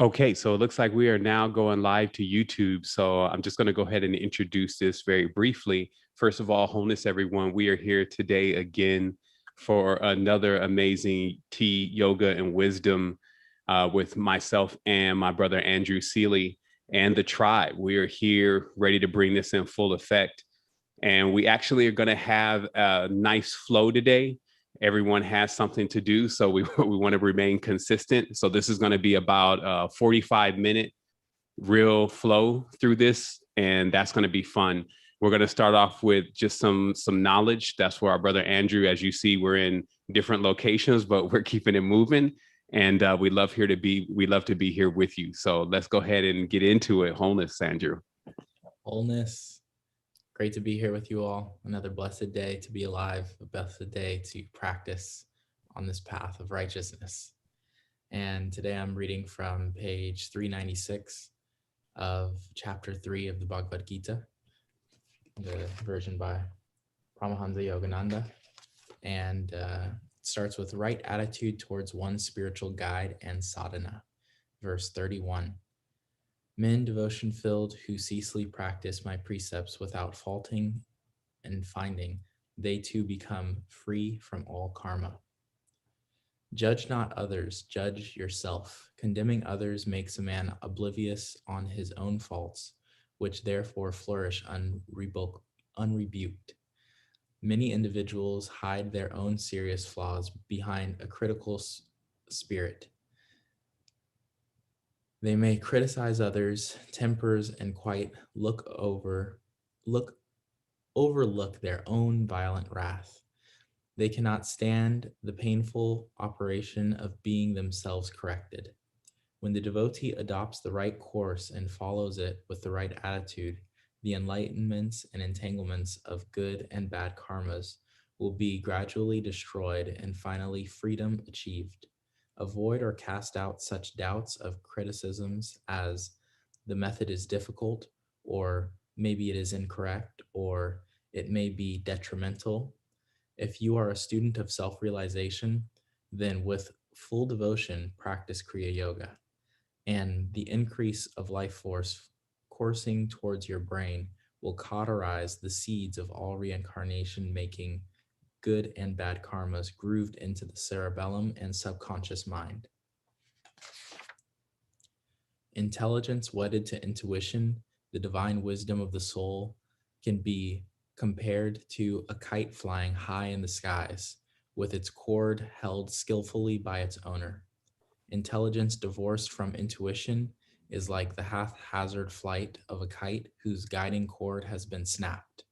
Okay, so it looks like we are now going live to YouTube. So I'm just going to go ahead and introduce this very briefly. First of all, wholeness, everyone. We are here today again for another amazing tea, yoga, and wisdom with myself and my brother Andrew Seeley and the tribe. We are here ready to bring this in full effect. And we actually are going to have a nice flow today. Everyone has something to do, so we want to remain consistent. So this is going to be about a 45-minute real flow through this, and that's going to be fun. We're going to start off with just some knowledge. That's where our brother Andrew, as you see, we're in different locations, but we're keeping it moving. And we love to be here with you. So let's go ahead and get into it. Wholeness, Andrew. Wholeness. Great to be here with you all. Another blessed day to be alive, a blessed day to practice on this path of righteousness. And today I'm reading from page 396 of chapter 3 of the Bhagavad Gita, the version by Paramahansa Yogananda. And it starts with right attitude towards one's spiritual guide and sadhana. Verse 31. Men devotion-filled who ceaselessly practice my precepts without faulting and finding, they too become free from all karma. Judge not others, judge yourself. Condemning others makes a man oblivious on his own faults, which therefore flourish unrebuked. Many individuals hide their own serious flaws behind a critical spirit. They may criticize others' tempers and quite overlook their own violent wrath. They cannot stand the painful operation of being themselves corrected. When the devotee adopts the right course and follows it with the right attitude, the enlightenments and entanglements of good and bad karmas will be gradually destroyed and finally freedom achieved. Avoid or cast out such doubts of criticisms as the method is difficult, or maybe it is incorrect, or it may be detrimental. If you are a student of self-realization, then with full devotion, practice Kriya Yoga, and the increase of life force coursing towards your brain will cauterize the seeds of all reincarnation, making good and bad karmas grooved into the cerebellum and subconscious mind. Intelligence wedded to intuition, the divine wisdom of the soul, can be compared to a kite flying high in the skies, with its cord held skillfully by its owner. Intelligence divorced from intuition is like the haphazard flight of a kite whose guiding cord has been snapped.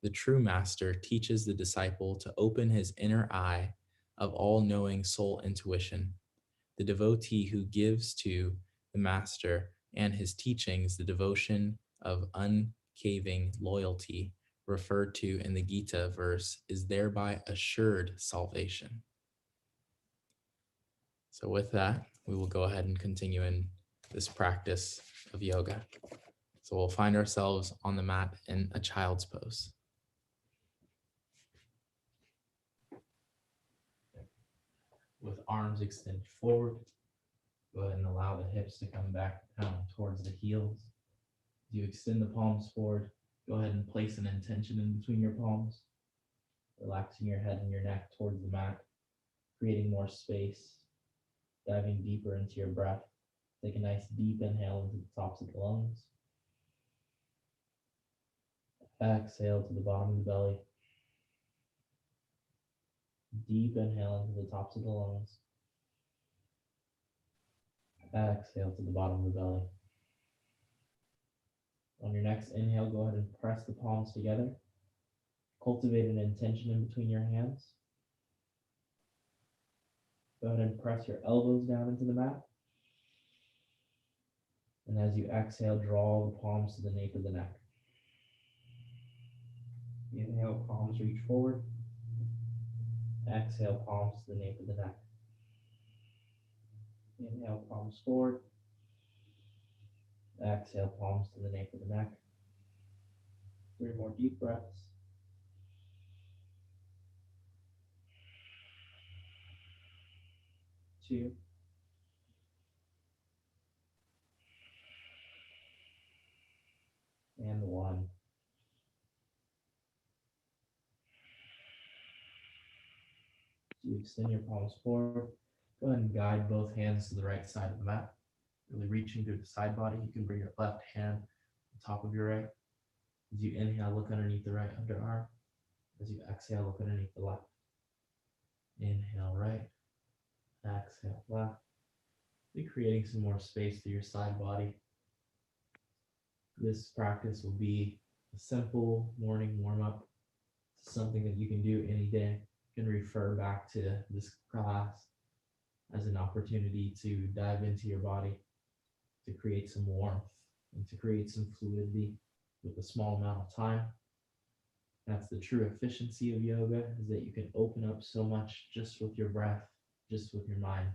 The true master teaches the disciple to open his inner eye of all-knowing soul intuition. The devotee who gives to the master and his teachings the devotion of uncaving loyalty referred to in the Gita verse is thereby assured salvation. So with that, we will go ahead and continue in this practice of yoga. So we'll find ourselves on the mat in a child's pose. With arms extended forward, go ahead and allow the hips to come back down towards the heels. As you extend the palms forward, go ahead and place an intention in between your palms, relaxing your head and your neck towards the mat, creating more space, diving deeper into your breath. Take a nice deep inhale into the tops of the lungs. Exhale to the bottom of the belly. Deep inhale into the tops of the lungs. Exhale to the bottom of the belly. On your next inhale, go ahead and press the palms together. Cultivate an intention in between your hands. Go ahead and press your elbows down into the mat. And as you exhale, draw the palms to the nape of the neck. Inhale, palms reach forward. Exhale, palms to the nape of the neck. Inhale, palms forward. Exhale, palms to the nape of the neck. 3 more deep breaths. 2. extend your palms forward. Go ahead and guide both hands to the right side of the mat. Really reaching through the side body. You can bring your left hand on top of your right. As you inhale, look underneath the right underarm. As you exhale, look underneath the left. Inhale right, exhale left. Be creating some more space through your side body. This practice will be a simple morning warm-up. It's something that you can do any day. You can refer back to this class as an opportunity to dive into your body, to create some warmth, and to create some fluidity with a small amount of time. That's the true efficiency of yoga, is that you can open up so much just with your breath, just with your mind.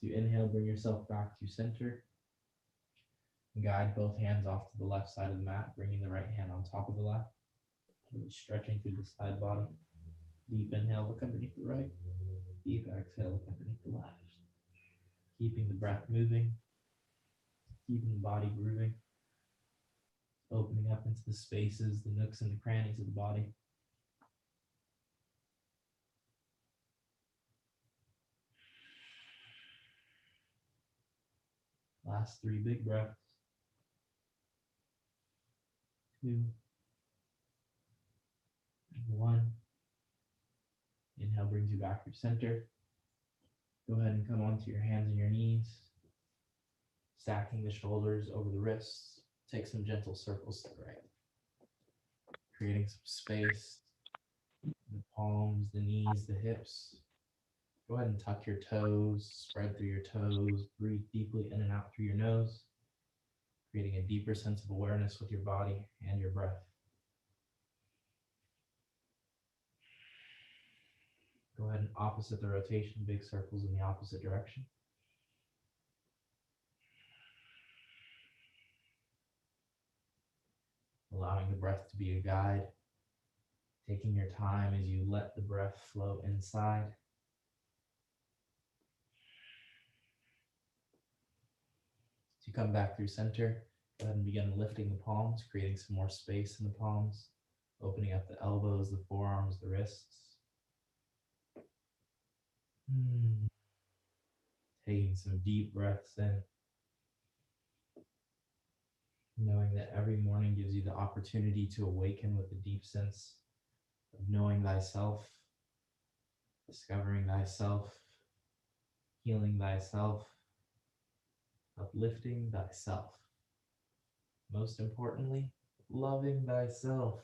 So you inhale, bring yourself back to center. Guide both hands off to the left side of the mat, bringing the right hand on top of the left. Really stretching through the side body. Deep inhale, look underneath the right. Deep exhale, look underneath the left. Keeping the breath moving, keeping the body grooving, opening up into the spaces, the nooks and the crannies of the body. Last 3 big breaths. 2, and 1. Inhale brings you back through center. Go ahead and come onto your hands and your knees, stacking the shoulders over the wrists. Take some gentle circles to the right, creating some space. The palms, the knees, the hips. Go ahead and tuck your toes, spread through your toes, breathe deeply in and out through your nose, creating a deeper sense of awareness with your body and your breath. Go ahead and opposite the rotation, big circles in the opposite direction. Allowing the breath to be a guide, taking your time as you let the breath flow inside. As you come back through center, go ahead and begin lifting the palms, creating some more space in the palms, opening up the elbows, the forearms, the wrists. Taking some deep breaths in, knowing that every morning gives you the opportunity to awaken with a deep sense of knowing thyself, discovering thyself, healing thyself, uplifting thyself. Most importantly, loving thyself.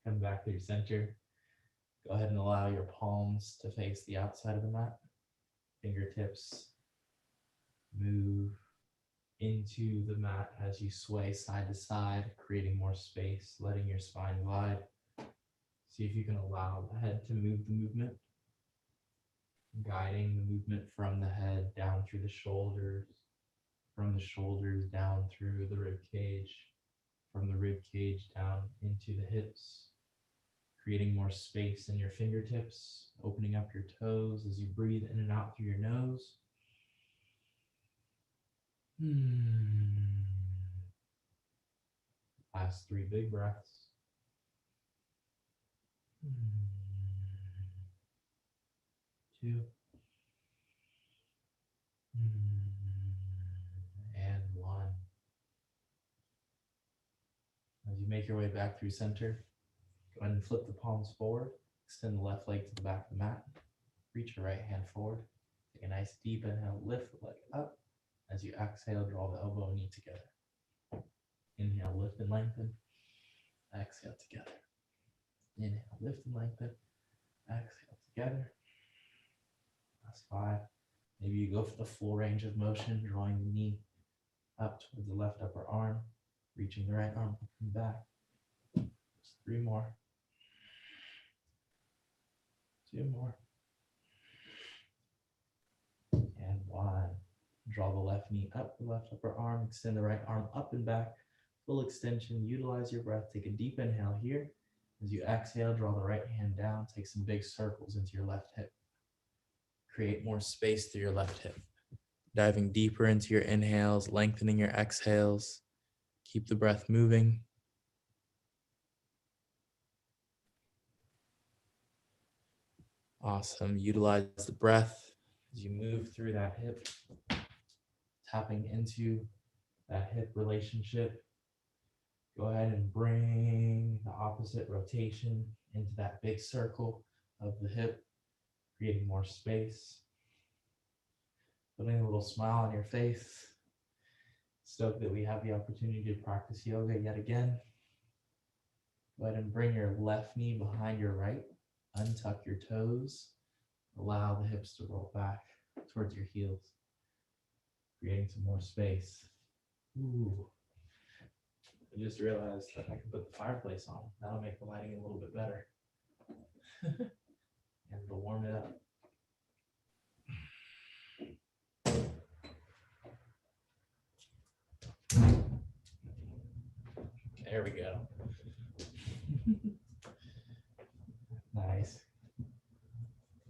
Come back through center. Go ahead and allow your palms to face the outside of the mat. Fingertips move into the mat as you sway side to side, creating more space, letting your spine glide. See if you can allow the head to move the movement, guiding the movement from the head down through the shoulders, from the shoulders down through the rib cage, from the rib cage down into the hips, creating more space in your fingertips, opening up your toes as you breathe in and out through your nose. Last 3 big breaths. 2. And 1. As you make your way back through center, go ahead and flip the palms forward. Extend the left leg to the back of the mat. Reach your right hand forward. Take a nice deep inhale, lift the leg up. As you exhale, draw the elbow and knee together. Inhale, lift and lengthen. Exhale together. Inhale, lift and lengthen. Exhale together. Last 5. Maybe you go for the full range of motion, drawing the knee up towards the left upper arm, reaching the right arm up and back. Just 3 more. 2 more. And 1. Draw the left knee up the left upper arm, extend the right arm up and back. Full extension, utilize your breath. Take a deep inhale here. As you exhale, draw the right hand down, take some big circles into your left hip. Create more space through your left hip. Diving deeper into your inhales, lengthening your exhales. Keep the breath moving. Awesome. Utilize the breath as you move through that hip, tapping into that hip relationship. Go ahead and bring the opposite rotation into that big circle of the hip, creating more space, putting a little smile on your face. Stoked that we have the opportunity to practice yoga yet again. Go ahead and bring your left knee behind your right. Untuck your toes. Allow the hips to roll back towards your heels, creating some more space. Ooh. I just realized that I can put the fireplace on. That'll make the lighting a little bit better. And it'll warm it up. There we go. Nice.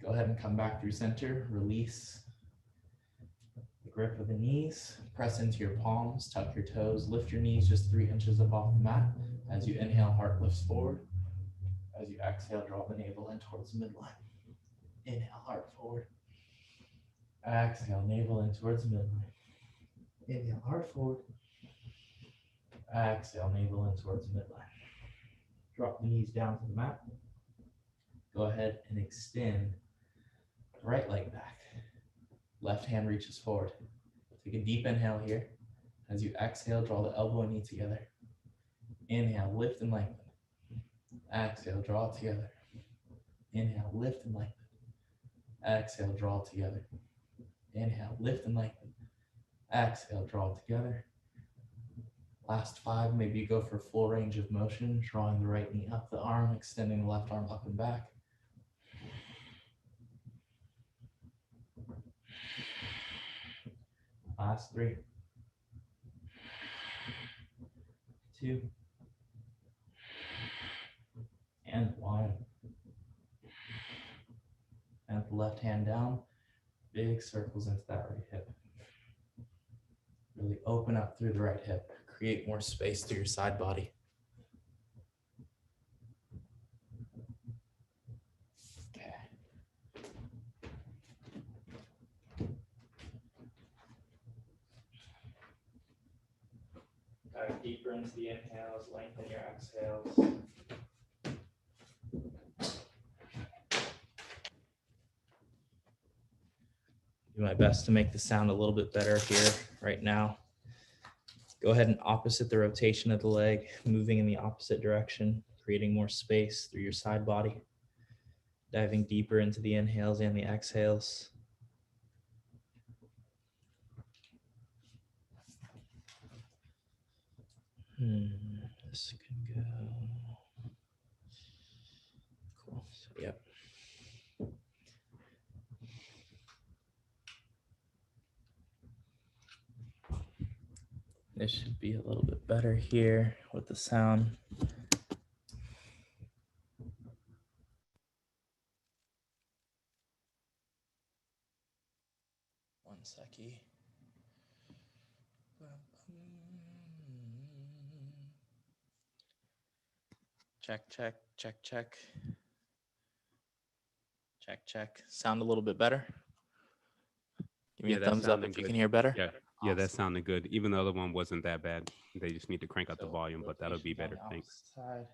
Go ahead and come back through center. Release the grip of the knees. Press into your palms. Tuck your toes. Lift your knees just 3 inches up off the mat. As you inhale, heart lifts forward. As you exhale, draw the navel in towards the midline. Inhale, heart forward. Exhale, navel in towards the midline. Inhale, heart forward. Exhale, navel in towards the midline. Drop the knees down to the mat. Go ahead and extend the right leg back. Left hand reaches forward. Take a deep inhale here. As you exhale, draw the elbow and knee together. Inhale, lift and lengthen. Exhale, draw it together. Inhale, lift and lengthen. Exhale, draw it together. Inhale, lift and lengthen. Exhale, draw it together. Last 5, maybe you go for full range of motion, drawing the right knee up the arm, extending the left arm up and back. Last 3, 2, and 1. And the left hand down, big circles into that right hip. Really open up through the right hip. Create more space through your side body. Okay. Dive deeper into the inhales, lengthen your exhales. Do my best to make the sound a little bit better here right now. Go ahead and opposite the rotation of the leg, moving in the opposite direction, creating more space through your side body. Diving deeper into the inhales and the exhales. This can go. Cool. So, yep. This should be a little bit better here with the sound. One seckie. Check, check, check, check. Check, check. Sound a little bit better? Give me a thumbs up if you can hear better. Yeah, yeah, that sounded good. Even the other one wasn't that bad. They just need to crank up the volume, but that'll be better. Thanks. Side.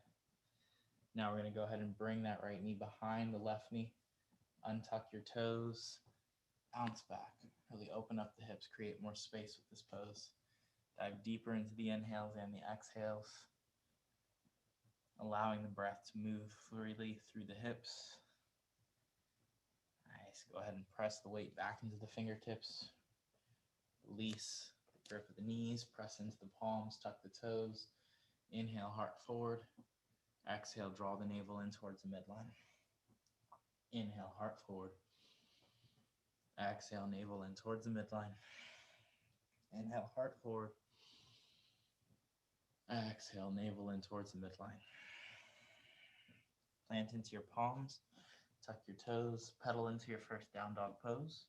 Now we're going to go ahead and bring that right knee behind the left knee. Untuck your toes. Bounce back. Really open up the hips. Create more space with this pose. Dive deeper into the inhales and the exhales. Allowing the breath to move freely through the hips. Nice. Go ahead and press the weight back into the fingertips. Release the grip of the knees. Press into the palms. Tuck the toes. Inhale, heart forward. Exhale, draw the navel in towards the midline. Inhale, heart forward. Exhale, navel in towards the midline. Inhale, heart forward. Exhale, navel in towards the midline. Plant into your palms. Tuck your toes. Pedal into your first down dog pose.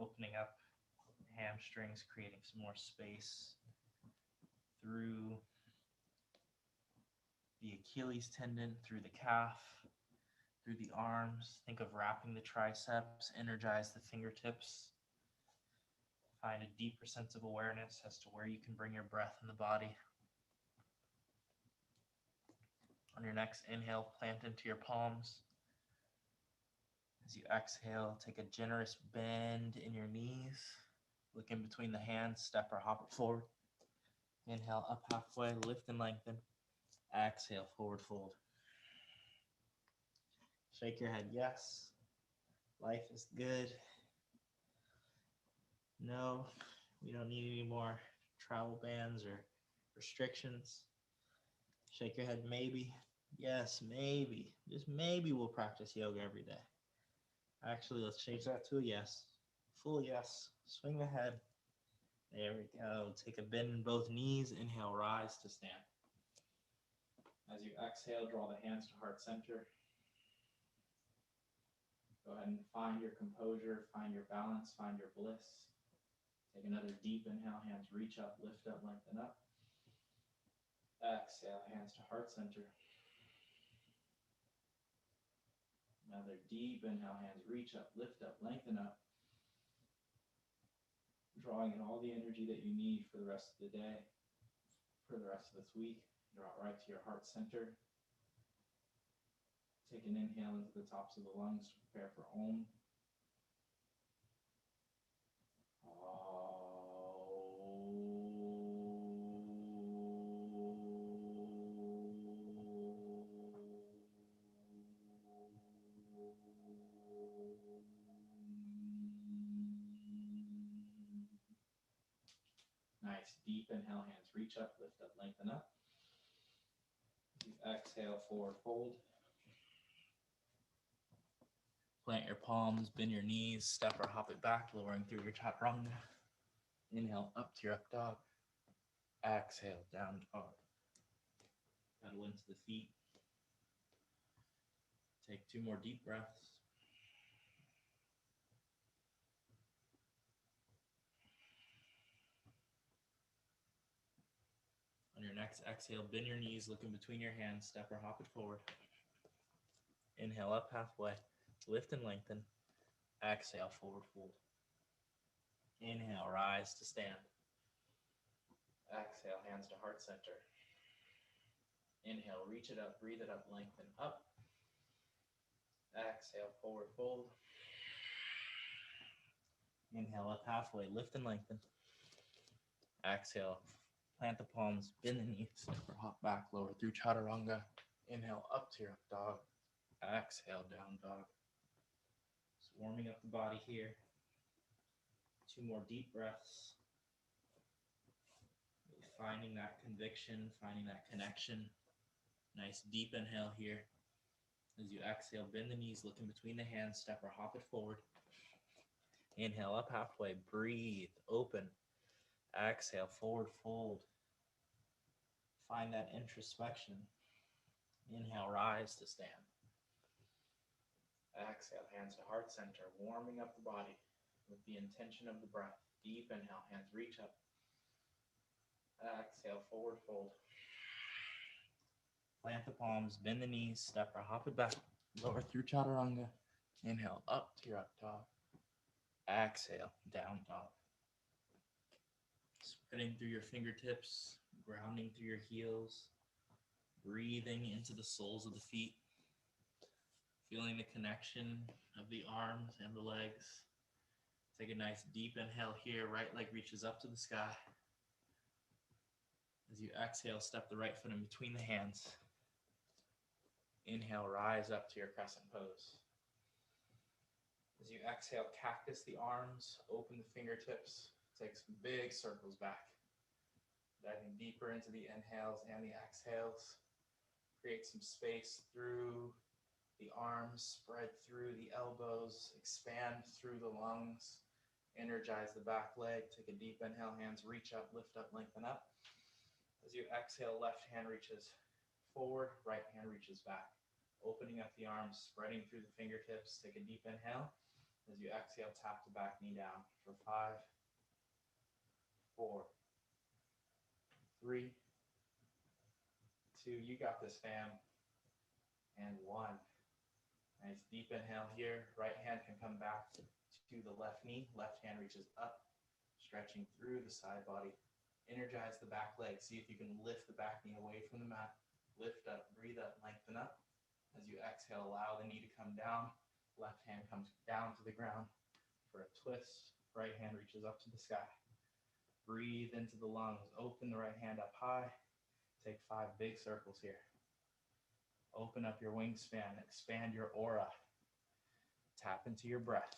Opening up hamstrings, creating some more space through the Achilles tendon, through the calf. through the arms. Think of wrapping the triceps, energize the fingertips. Find a deeper sense of awareness as to where you can bring your breath in the body. On your next inhale, plant into your palms. As you exhale, take a generous bend in your knees. Look in between the hands, step or hop it forward. Inhale, up halfway, lift and lengthen. Exhale, forward fold. Shake your head, yes. Life is good. No, we don't need any more travel bans or restrictions. Shake your head, maybe. Yes, maybe. Just maybe we'll practice yoga every day. Actually, let's change that to a yes. Full yes. Swing the head. There we go. Take a bend in both knees. Inhale, rise to stand. As you exhale, draw the hands to heart center. Go ahead and find your composure, find your balance, find your bliss. Take another deep inhale, hands reach up, lift up, lengthen up. Exhale, hands to heart center. Another deep inhale, hands reach up, lift up, lengthen up. Drawing in all the energy that you need for the rest of the day, for the rest of this week. Draw it right to your heart center. Take an inhale into the tops of the lungs to prepare for Om. Nice, deep inhale, hands reach up, lift up, lengthen up. You exhale, forward fold. Plant your palms, bend your knees, step or hop it back, lowering through your chaturanga. Inhale, up to your up dog. Exhale, down dog. Pedal into the feet. Take 2 more deep breaths. On your next exhale, bend your knees, look in between your hands, step or hop it forward. Inhale, up halfway, lift and lengthen. Exhale, forward fold. Inhale, rise to stand. Exhale, hands to heart center. Inhale, reach it up, breathe it up, lengthen up. Exhale, forward fold. Inhale, up halfway, lift and lengthen. Exhale, plant the palms, bend the knees, step or hop back, lower through chaturanga. Inhale, up to your up dog. Exhale, down dog. Just warming up the body here. 2 more deep breaths. Finding that conviction, finding that connection. Nice deep inhale here. As you exhale, bend the knees, look in between the hands, step or hop it forward. Inhale, up halfway, breathe, open. Exhale, forward fold. Find that introspection. Inhale, rise to stand. Exhale, hands to heart center, warming up the body with the intention of the breath. Deep inhale, hands reach up. Exhale, forward fold. Plant the palms, bend the knees, step or hop it back. Lower through chaturanga. Inhale, up to your up dog. Exhale, down dog. Spreading through your fingertips, grounding through your heels, breathing into the soles of the feet, feeling the connection of the arms and the legs. Take a nice deep inhale here, right leg reaches up to the sky. As you exhale, step the right foot in between the hands. Inhale, rise up to your crescent pose. As you exhale, cactus the arms, open the fingertips, take some big circles back. Diving deeper into the inhales and the exhales. Create some space through the arms, spread through the elbows, expand through the lungs. Energize the back leg. Take a deep inhale, hands reach up, lift up, lengthen up. As you exhale, left hand reaches forward, right hand reaches back. Opening up the arms, spreading through the fingertips. Take a deep inhale. As you exhale, tap the back knee down for 5, 4, 3, 2, you got this, fam, and 1. Nice deep inhale here. Right hand can come back to the left knee. Left hand reaches up, stretching through the side body. Energize the back leg. See if you can lift the back knee away from the mat. Lift up, breathe up, lengthen up. As you exhale, allow the knee to come down. Left hand comes down to the ground for a twist. Right hand reaches up to the sky. Breathe into the lungs. Open the right hand up high. Take 5 big circles here. Open up your wingspan. Expand your aura. Tap into your breath.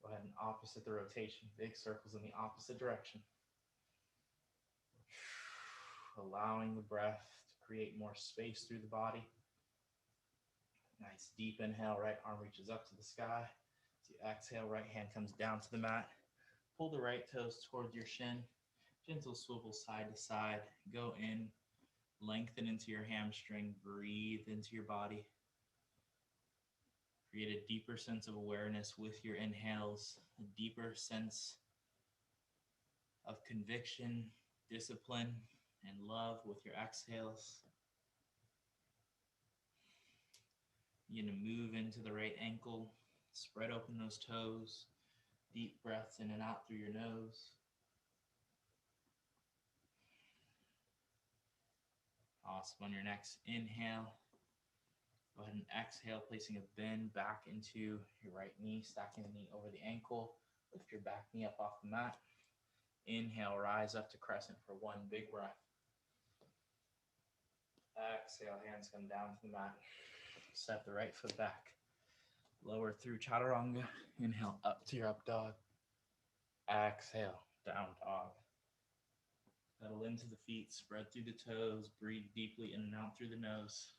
Go ahead and opposite the rotation. Big circles in the opposite direction. Allowing the breath to create more space through the body. Nice deep inhale. Right arm reaches up to the sky. As you exhale, right hand comes down to the mat. Pull the right toes towards your shin. Gentle swivel side to side. Go in. Lengthen into your hamstring. Breathe into your body. Create a deeper sense of awareness with your inhales, a deeper sense of conviction, discipline, and love with your exhales. You're going to move into the right ankle, spread open those toes, deep breaths in and out through your nose. Awesome. On your next inhale, go ahead and exhale, placing a bend back into your right knee, stacking the knee over the ankle. Lift your back knee up off the mat. Inhale, rise up to crescent for 1 big breath. Exhale, hands come down to the mat. Step the right foot back. Lower through chaturanga. Inhale, up to your up dog. Exhale, down dog. Pedal into the feet, spread through the toes. Breathe deeply in and out through the nose.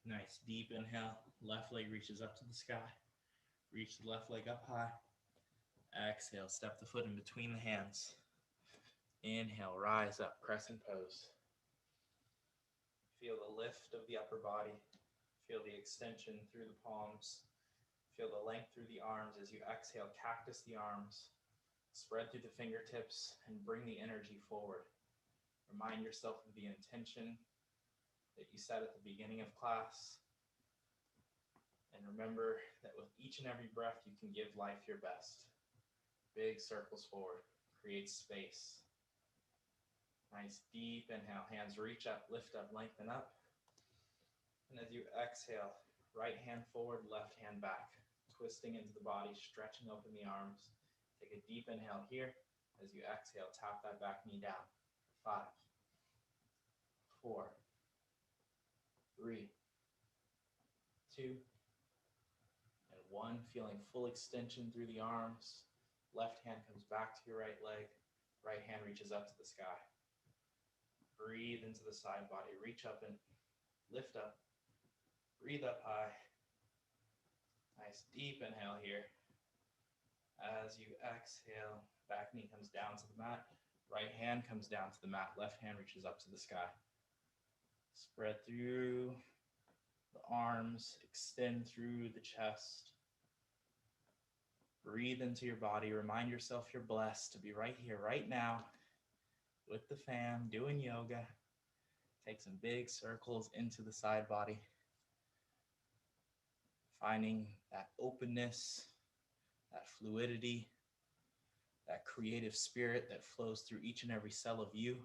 Nice deep inhale. Left leg reaches up to the sky. Reach the left leg up high. Exhale, step the foot in between the hands. Inhale, rise up, crescent pose. Feel the lift of the upper body. Feel the extension through the palms. Feel the length through the arms as you exhale, cactus the arms. Spread through the fingertips and bring the energy forward. Remind yourself of the intention that you set at the beginning of class. And remember that with each and every breath, you can give life your best. Big circles forward, create space. Nice deep inhale, hands reach up, lift up, lengthen up. And as you exhale, right hand forward, left hand back, twisting into the body, stretching open the arms. Take a deep inhale here. As you exhale, tap that back knee down. 5, 4, 3, 2, and 1. Feeling full extension through the arms. Left hand comes back to your right leg. Right hand reaches up to the sky. Breathe into the side body. Reach up and lift up. Breathe up high. Nice deep inhale here. As you exhale, back knee comes down to the mat. Right hand comes down to the mat. Left hand reaches up to the sky. Spread through the arms. Extend through the chest. Breathe into your body. Remind yourself you're blessed to be right here, right now, with the fam, doing yoga. Take some big circles into the side body. Finding that openness, that fluidity, that creative spirit that flows through each and every cell of you.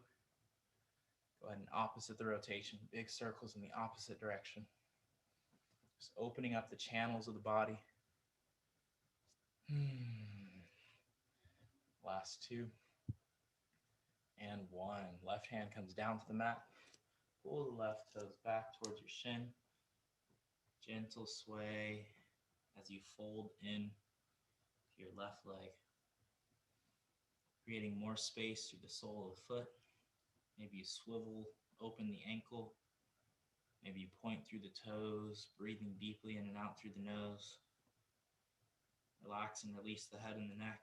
Go ahead and opposite the rotation. Big circles in the opposite direction. Just opening up the channels of the body. Last 2. And 1. Left hand comes down to the mat. Pull the left toes back towards your shin. Gentle sway as you fold in to your left leg. Creating more space through the sole of the foot. Maybe you swivel open the ankle. Maybe you point through the toes, breathing deeply in and out through the nose. Relax and release the head and the neck.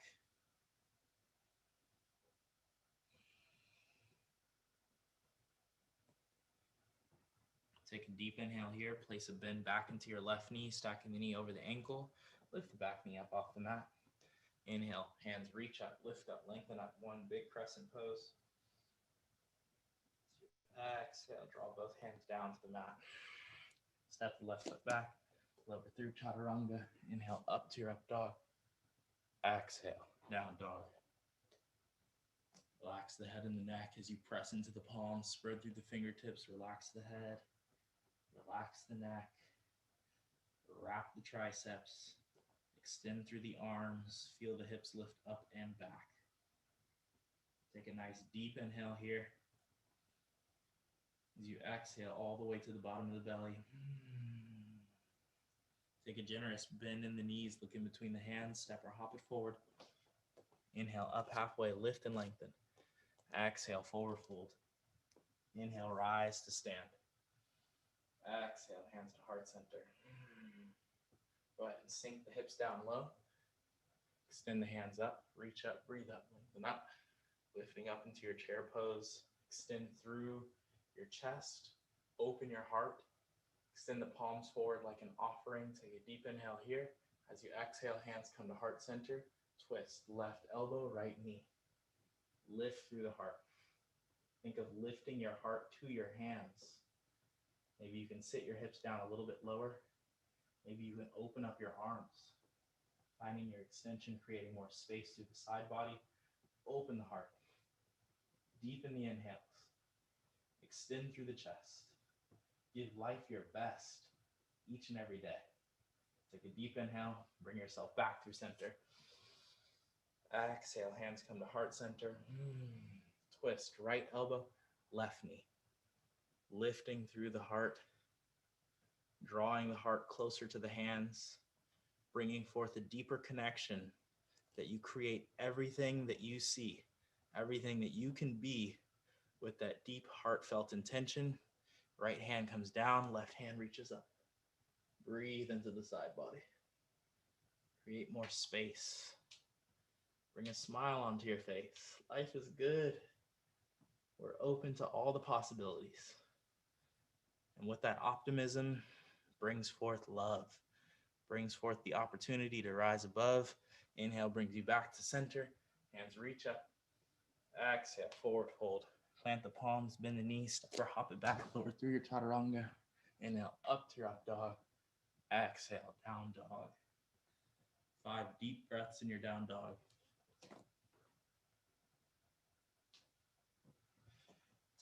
Take a deep inhale here. Place a bend back into your left knee, stacking the knee over the ankle. Lift the back knee up off the mat. Inhale, hands reach up, lift up, lengthen up, one big crescent pose. Exhale, draw both hands down to the mat. Step the left foot back, lower through chaturanga. Inhale, up to your up dog. Exhale, down dog. Relax the head and the neck as you press into the palms, spread through the fingertips, relax the head, relax the neck, wrap the triceps, extend through the arms, feel the hips lift up and back. Take a nice deep inhale here. As you exhale all the way to the bottom of the belly. Take a generous bend in the knees, look in between the hands, step or hop it forward. Inhale, up halfway, lift and lengthen. Exhale, forward fold. Inhale, rise to stand. Exhale, hands to heart center. Go ahead and sink the hips down low. Extend the hands up, reach up, breathe up, lengthen up. Lifting up into your chair pose. Extend through your chest. Open your heart. Extend the palms forward like an offering. Take a deep inhale here. As you exhale, hands come to heart center. Twist, left elbow, right knee. Lift through the heart. Think of lifting your heart to your hands. Maybe you can sit your hips down a little bit lower. Maybe you can open up your arms. Finding your extension, creating more space through the side body. Open the heart. Deepen the inhales. Extend through the chest. Give life your best each and every day. Take a deep inhale. Bring yourself back through center. Exhale, hands come to heart center. Twist, right elbow, left knee. Lifting through the heart. Drawing the heart closer to the hands. Bringing forth a deeper connection that you create everything that you see, everything that you can be with that deep heartfelt intention. Right hand comes down, left hand reaches up. Breathe into the side body. Create more space. Bring a smile onto your face. Life is good. We're open to all the possibilities. And with that optimism brings forth love, brings forth the opportunity to rise above. Inhale brings you back to center. Hands reach up. Exhale, forward fold. Plant the palms, bend the knees, step or hop it back, lower through your chaturanga. Inhale, up to your up dog. Exhale, down dog. 5 deep breaths in your down dog.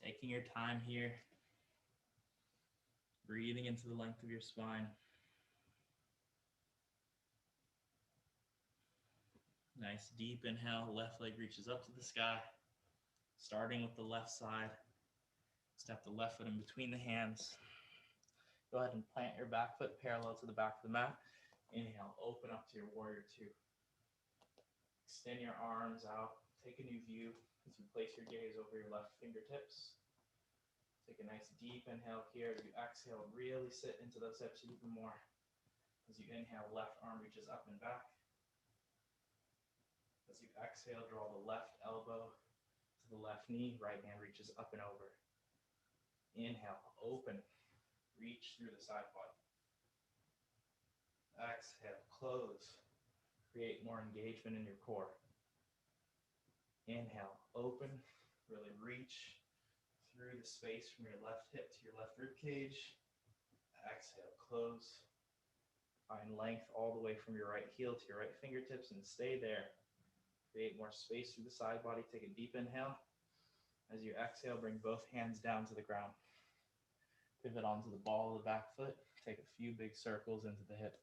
Taking your time here. Breathing into the length of your spine. Nice deep inhale, left leg reaches up to the sky. Starting with the left side. Step the left foot in between the hands. Go ahead and plant your back foot parallel to the back of the mat. Inhale, open up to your warrior 2. Extend your arms out. Take a new view as you place your gaze over your left fingertips. Take a nice deep inhale here. As you exhale, really sit into those hips even more. As you inhale, left arm reaches up and back. As you exhale, draw the left elbow to the left knee. Right hand reaches up and over. Inhale, open. Reach through the side body. Exhale, close. Create more engagement in your core. Inhale, open. Really reach through the space from your left hip to your left rib cage. Exhale, close. Find length all the way from your right heel to your right fingertips and stay there. Create more space through the side body. Take a deep inhale. As you exhale, bring both hands down to the ground. Pivot onto the ball of the back foot. Take a few big circles into the hip.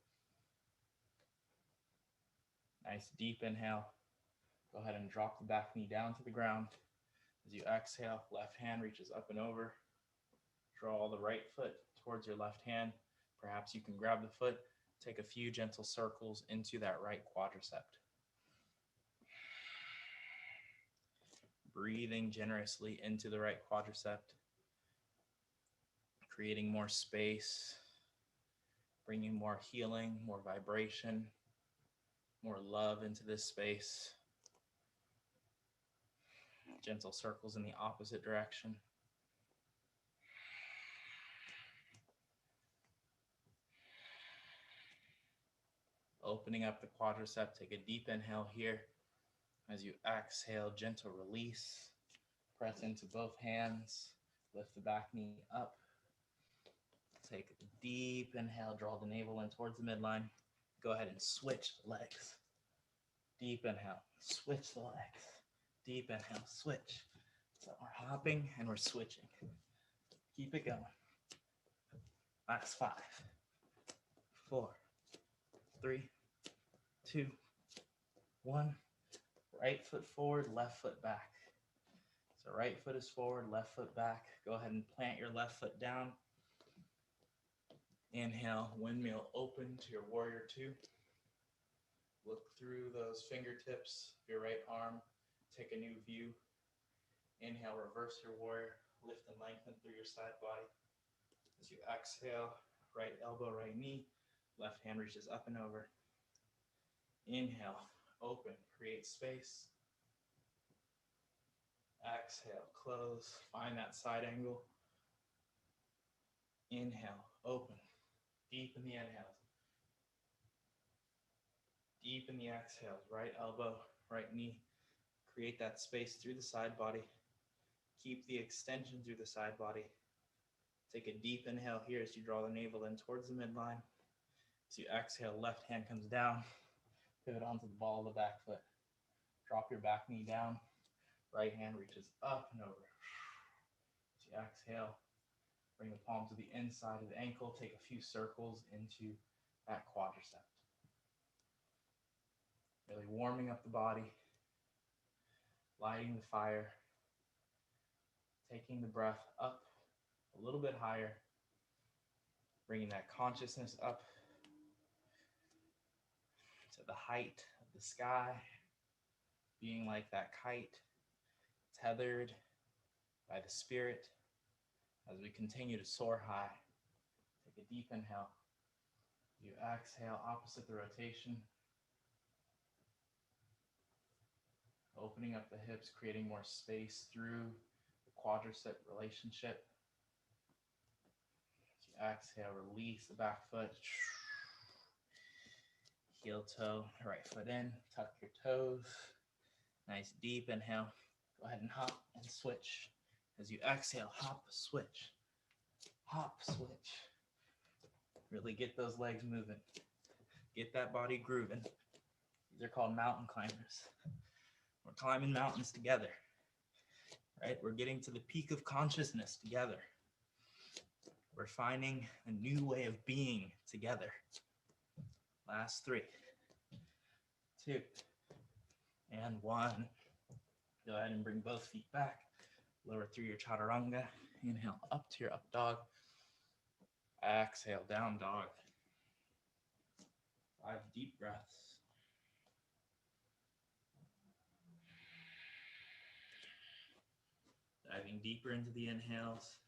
Nice deep inhale. Go ahead and drop the back knee down to the ground. As you exhale, left hand reaches up and over. Draw the right foot towards your left hand. Perhaps you can grab the foot. Take a few gentle circles into that right quadricep. Breathing generously into the right quadricep. Creating more space. Bringing more healing, more vibration, more love into this space. Gentle circles in the opposite direction. Opening up the quadricep, take a deep inhale here. As you exhale, gentle release. Press into both hands. Lift the back knee up. Take a deep inhale, draw the navel in towards the midline. Go ahead and switch the legs. Deep inhale, switch the legs. Deep inhale, switch. So we're hopping and we're switching. Keep it going. Last 5, 4, 3, 2, 1. Right foot forward, left foot back. So right foot is forward, left foot back. Go ahead and plant your left foot down. Inhale, windmill open to your warrior 2. Look through those fingertips of your right arm. Take a new view. Inhale, reverse your warrior. Lift and lengthen through your side body. As you exhale, right elbow, right knee. Left hand reaches up and over. Inhale, open, create space. Exhale, close, find that side angle. Inhale, open, deep in the inhales. Deep in the exhales, right elbow, right knee. Create that space through the side body. Keep the extension through the side body. Take a deep inhale here as you draw the navel in towards the midline. As you exhale, left hand comes down. Pivot onto the ball of the back foot. Drop your back knee down. Right hand reaches up and over. As you exhale, bring the palm to the inside of the ankle. Take a few circles into that quadricep. Really warming up the body. Lighting the fire. Taking the breath up a little bit higher. Bringing that consciousness up to the height of the sky. Being like that kite, tethered by the spirit. As we continue to soar high, take a deep inhale. You exhale, opposite the rotation. Opening up the hips, creating more space through the quadricep relationship. As you exhale, release the back foot. Heel toe, right foot in, tuck your toes. Nice deep inhale. Go ahead and hop and switch. As you exhale, hop, switch. Hop, switch. Really get those legs moving. Get that body grooving. These are called mountain climbers. We're climbing mountains together, right? We're getting to the peak of consciousness together. We're finding a new way of being together. Last 3, 2, and 1. Go ahead and bring both feet back. Lower through your chaturanga. Inhale up to your up dog. Exhale, down dog. 5 deep breaths. Diving deeper into the inhales.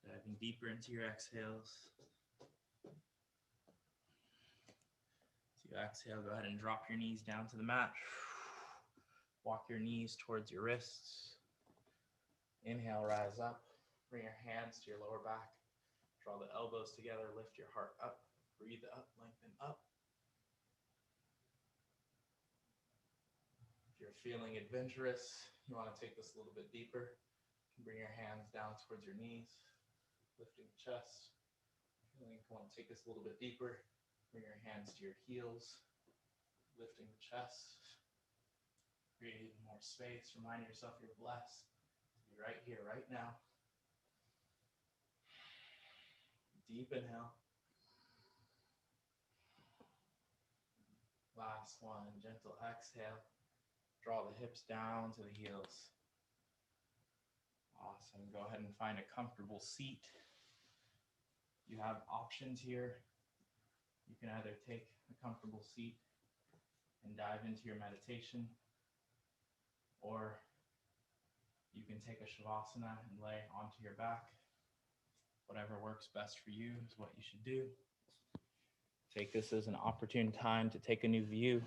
Diving deeper into your exhales. As you exhale, go ahead and drop your knees down to the mat. Walk your knees towards your wrists. Inhale, rise up. Bring your hands to your lower back. Draw the elbows together. Lift your heart up. Breathe up, lengthen up. If you're feeling adventurous, you want to take this a little bit deeper. You can bring your hands down towards your knees, lifting the chest. Feeling you want to take this a little bit deeper. Bring your hands to your heels, lifting the chest. Create more space. Remind yourself you're blessed to be right here, right now. Deep inhale. Last one, gentle exhale. Draw the hips down to the heels. Awesome. Go ahead and find a comfortable seat. You have options here. You can either take a comfortable seat and dive into your meditation, or you can take a shavasana and lay onto your back. Whatever works best for you is what you should do. Take this as an opportune time to take a new view.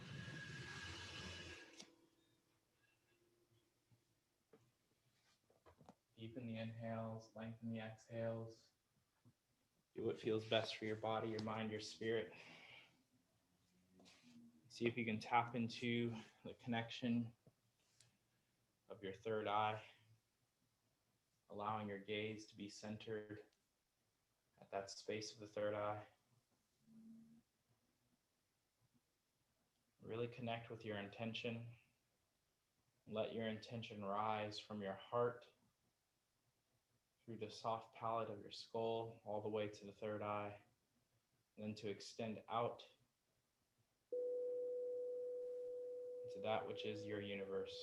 Deepen the inhales, lengthen the exhales. Do what feels best for your body, your mind, your spirit. See if you can tap into the connection of your third eye, allowing your gaze to be centered at that space of the third eye. Really connect with your intention. Let your intention rise from your heart through the soft palate of your skull, all the way to the third eye, and then to extend out into that which is your universe.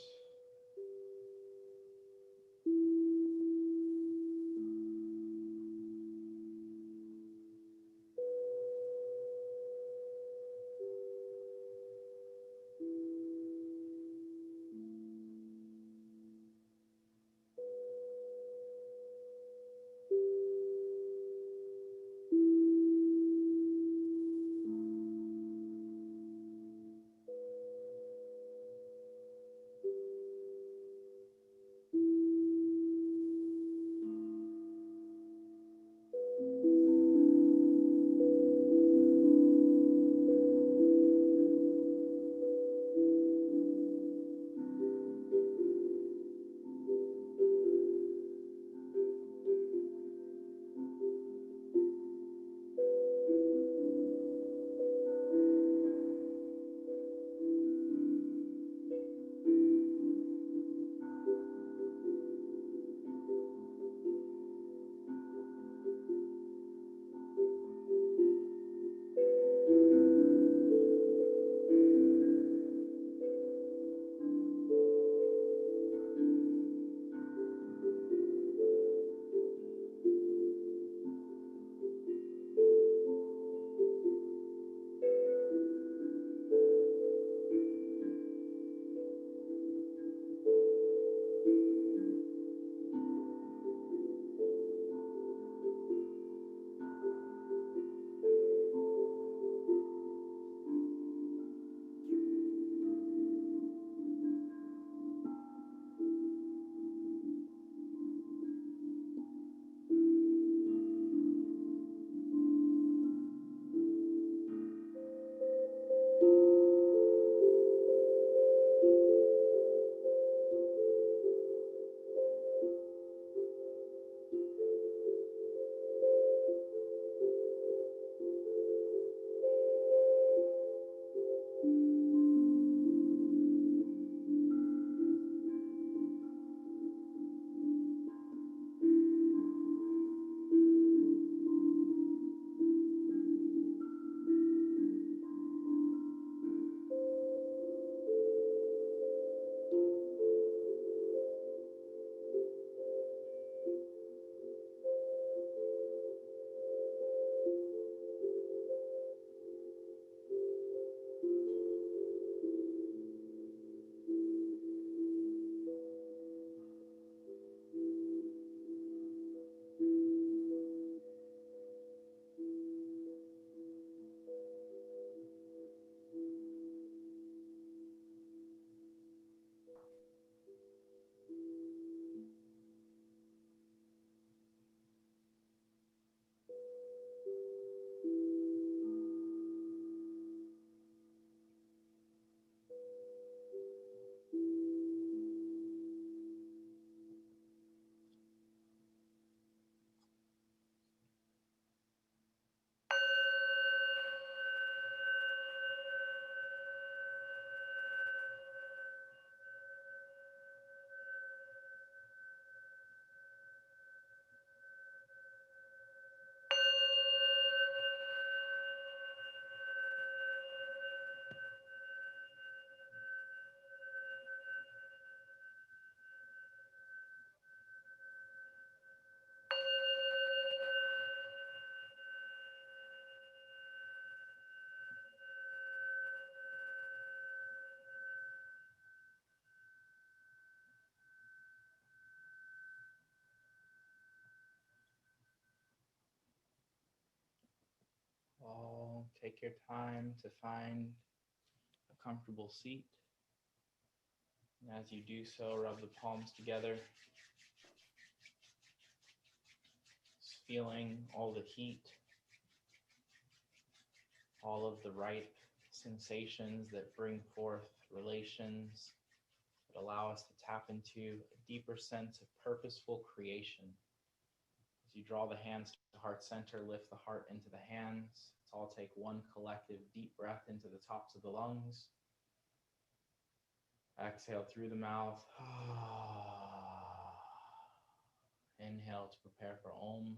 Take your time to find a comfortable seat. And as you do so, rub the palms together, just feeling all the heat, all of the ripe sensations that bring forth relations that allow us to tap into a deeper sense of purposeful creation. As you draw the hands to heart center, lift the heart into the hands. Let's all take one collective deep breath into the tops of the lungs. Exhale through the mouth. Inhale to prepare for Om.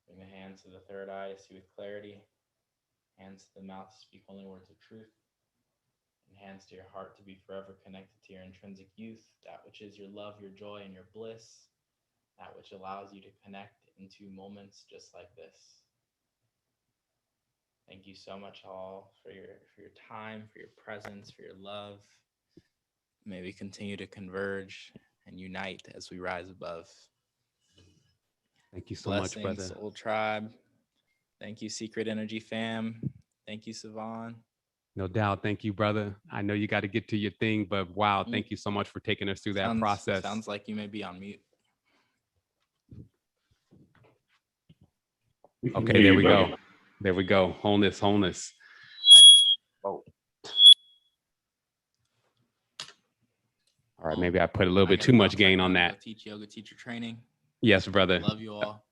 Bring the hands to the third eye to see with clarity. Hands to the mouth to speak only words of truth. And hands to your heart to be forever connected to your intrinsic youth, that which is your love, your joy, and your bliss, that which allows you to connect into moments just like this. Thank you so much, all, for your time, for your presence, for your love. May we continue to converge and unite as we rise above. Thank you so much, brother. Soul Tribe. Thank you, Secret Energy fam. Thank you, Sevan. No doubt. Thank you, brother. I know you got to get to your thing, but wow, thank you so much for taking us through that process. Sounds like you may be on mute. Okay, there we go. There we go. Wholeness. All right, maybe I put a little bit too much gain on that. Teach yoga teacher training. Yes, brother. Love you all.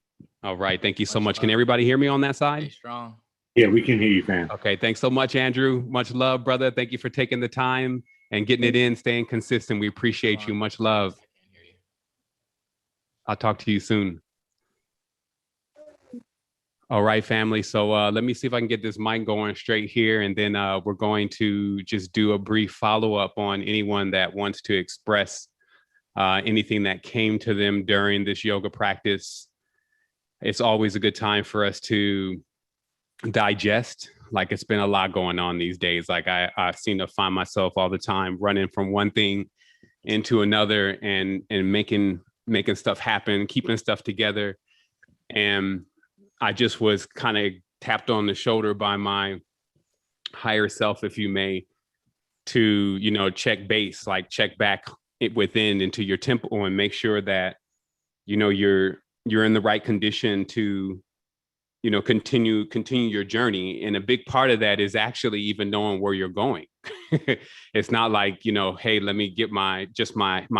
All right, thank you so much. Can everybody hear me on that side? Stay strong. Yeah, we can hear you, fam. Okay, thanks so much, Andrew. Much love, brother. Thank you for taking the time and getting it in, staying consistent. We appreciate you. Much love. I'll talk to you soon. All right, family. So let me see if I can get this mic going straight here, and then we're going to just do a brief follow-up on anyone that wants to express anything that came to them during this yoga practice. It's always a good time for us to digest. Like, it's been a lot going on these days. Like I seem to find myself all the time running from one thing into another and making stuff happen, keeping stuff together. And I just was kind of tapped on the shoulder by my higher self, if you may, to, check base, like check back within into your temple and make sure that, you're in the right condition to, continue your journey. And a big part of that is actually even knowing where you're going. It's not like, hey, let me get my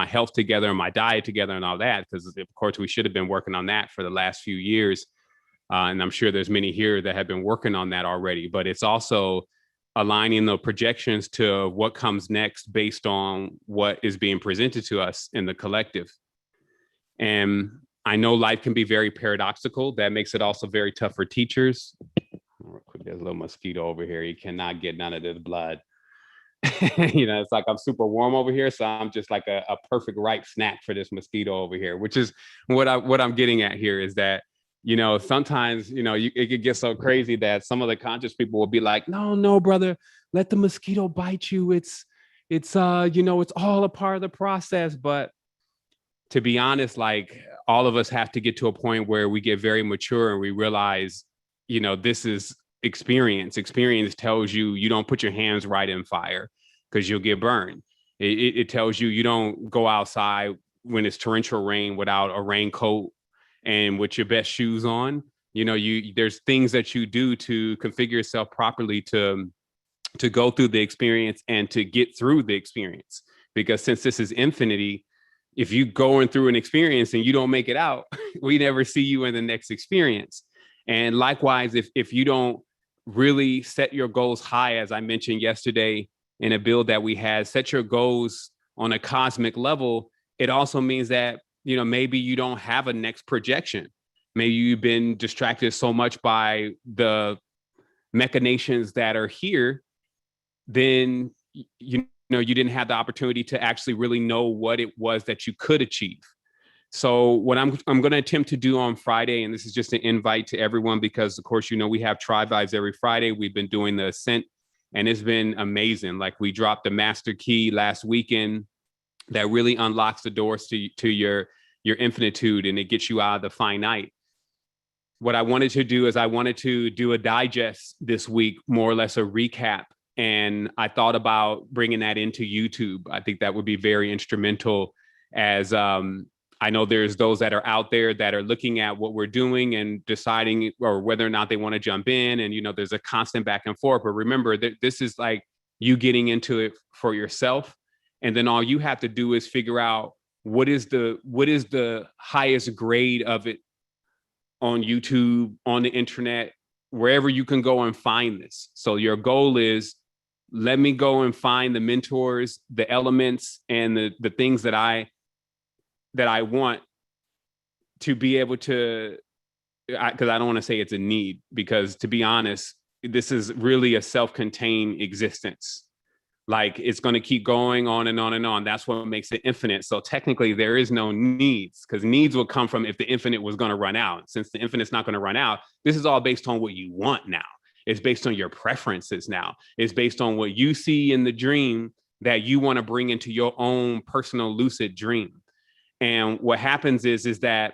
health together and my diet together and all that, because of course we should have been working on that for the last few years. And I'm sure there's many here that have been working on that already, but it's also aligning the projections to what comes next based on what is being presented to us in the collective. And I know life can be very paradoxical. That makes it also very tough for teachers. There's a little mosquito over here. He cannot get none of this blood. It's like I'm super warm over here, so I'm just like a perfect ripe snack for this mosquito over here, which is what I'm getting at here is that, sometimes, it could get so crazy that some of the conscious people will be like, no, brother, let the mosquito bite you. It's all a part of the process. But to be honest, like, all of us have to get to a point where we get very mature and we realize, this is experience. Experience tells you don't put your hands right in fire because you'll get burned. It tells you don't go outside when it's torrential rain without a raincoat and with your best shoes on. There's things that you do to configure yourself properly to go through the experience and to get through the experience. Because since this is infinity, if you going through an experience and you don't make it out, we never see you in the next experience. And likewise, if you don't really set your goals high, as I mentioned yesterday in a build that we had, set your goals on a cosmic level, it also means that, maybe you don't have a next projection. Maybe you've been distracted so much by the machinations that are here, then, you didn't have the opportunity to actually really know what it was that you could achieve. So what I'm going to attempt to do on Friday, and this is just an invite to everyone, because of course, we have Tribe Vibes every Friday. We've been doing the Ascent and it's been amazing. Like, we dropped the master key last weekend that really unlocks the doors to your infinitude, and it gets you out of the finite. What I wanted to do is I wanted to do a digest this week, more or less a recap. And I thought about bringing that into YouTube. I think that would be very instrumental, as I know there's those that are out there that are looking at what we're doing and deciding or whether or not they want to jump in. And, there's a constant back and forth. But remember that this is like you getting into it for yourself. And then all you have to do is figure out what is the highest grade of it on YouTube, on the internet, wherever you can go and find this. So your goal is, let me go and find the mentors, the elements, and the things that I want to be able to, because I don't want to say it's a need, because to be honest, this is really a self-contained existence. Like, it's going to keep going on and on and on. That's what makes it infinite. So technically there is no needs, because needs will come from if the infinite was going to run out. Since the infinite's not going to run out, this is all based on what you want now. It's based on your preferences now. It's based on what you see in the dream that you want to bring into your own personal lucid dream. And what happens is that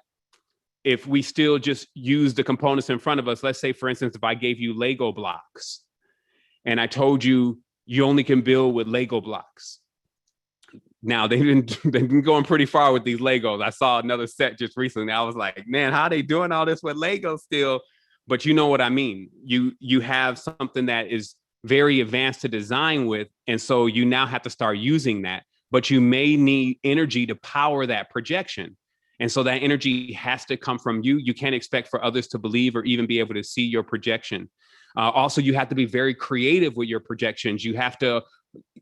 if we still just use the components in front of us, let's say, for instance, if I gave you Lego blocks and I told you you only can build with Lego blocks. Now they've been going pretty far with these Legos. I saw another set just recently. I was like, man, how are they doing all this with Legos still? But you know what I mean? You have something that is very advanced to design with, and so you now have to start using that. But you may need energy to power that projection. And so that energy has to come from you. You can't expect for others to believe or even be able to see your projection. Also, you have to be very creative with your projections. You have to,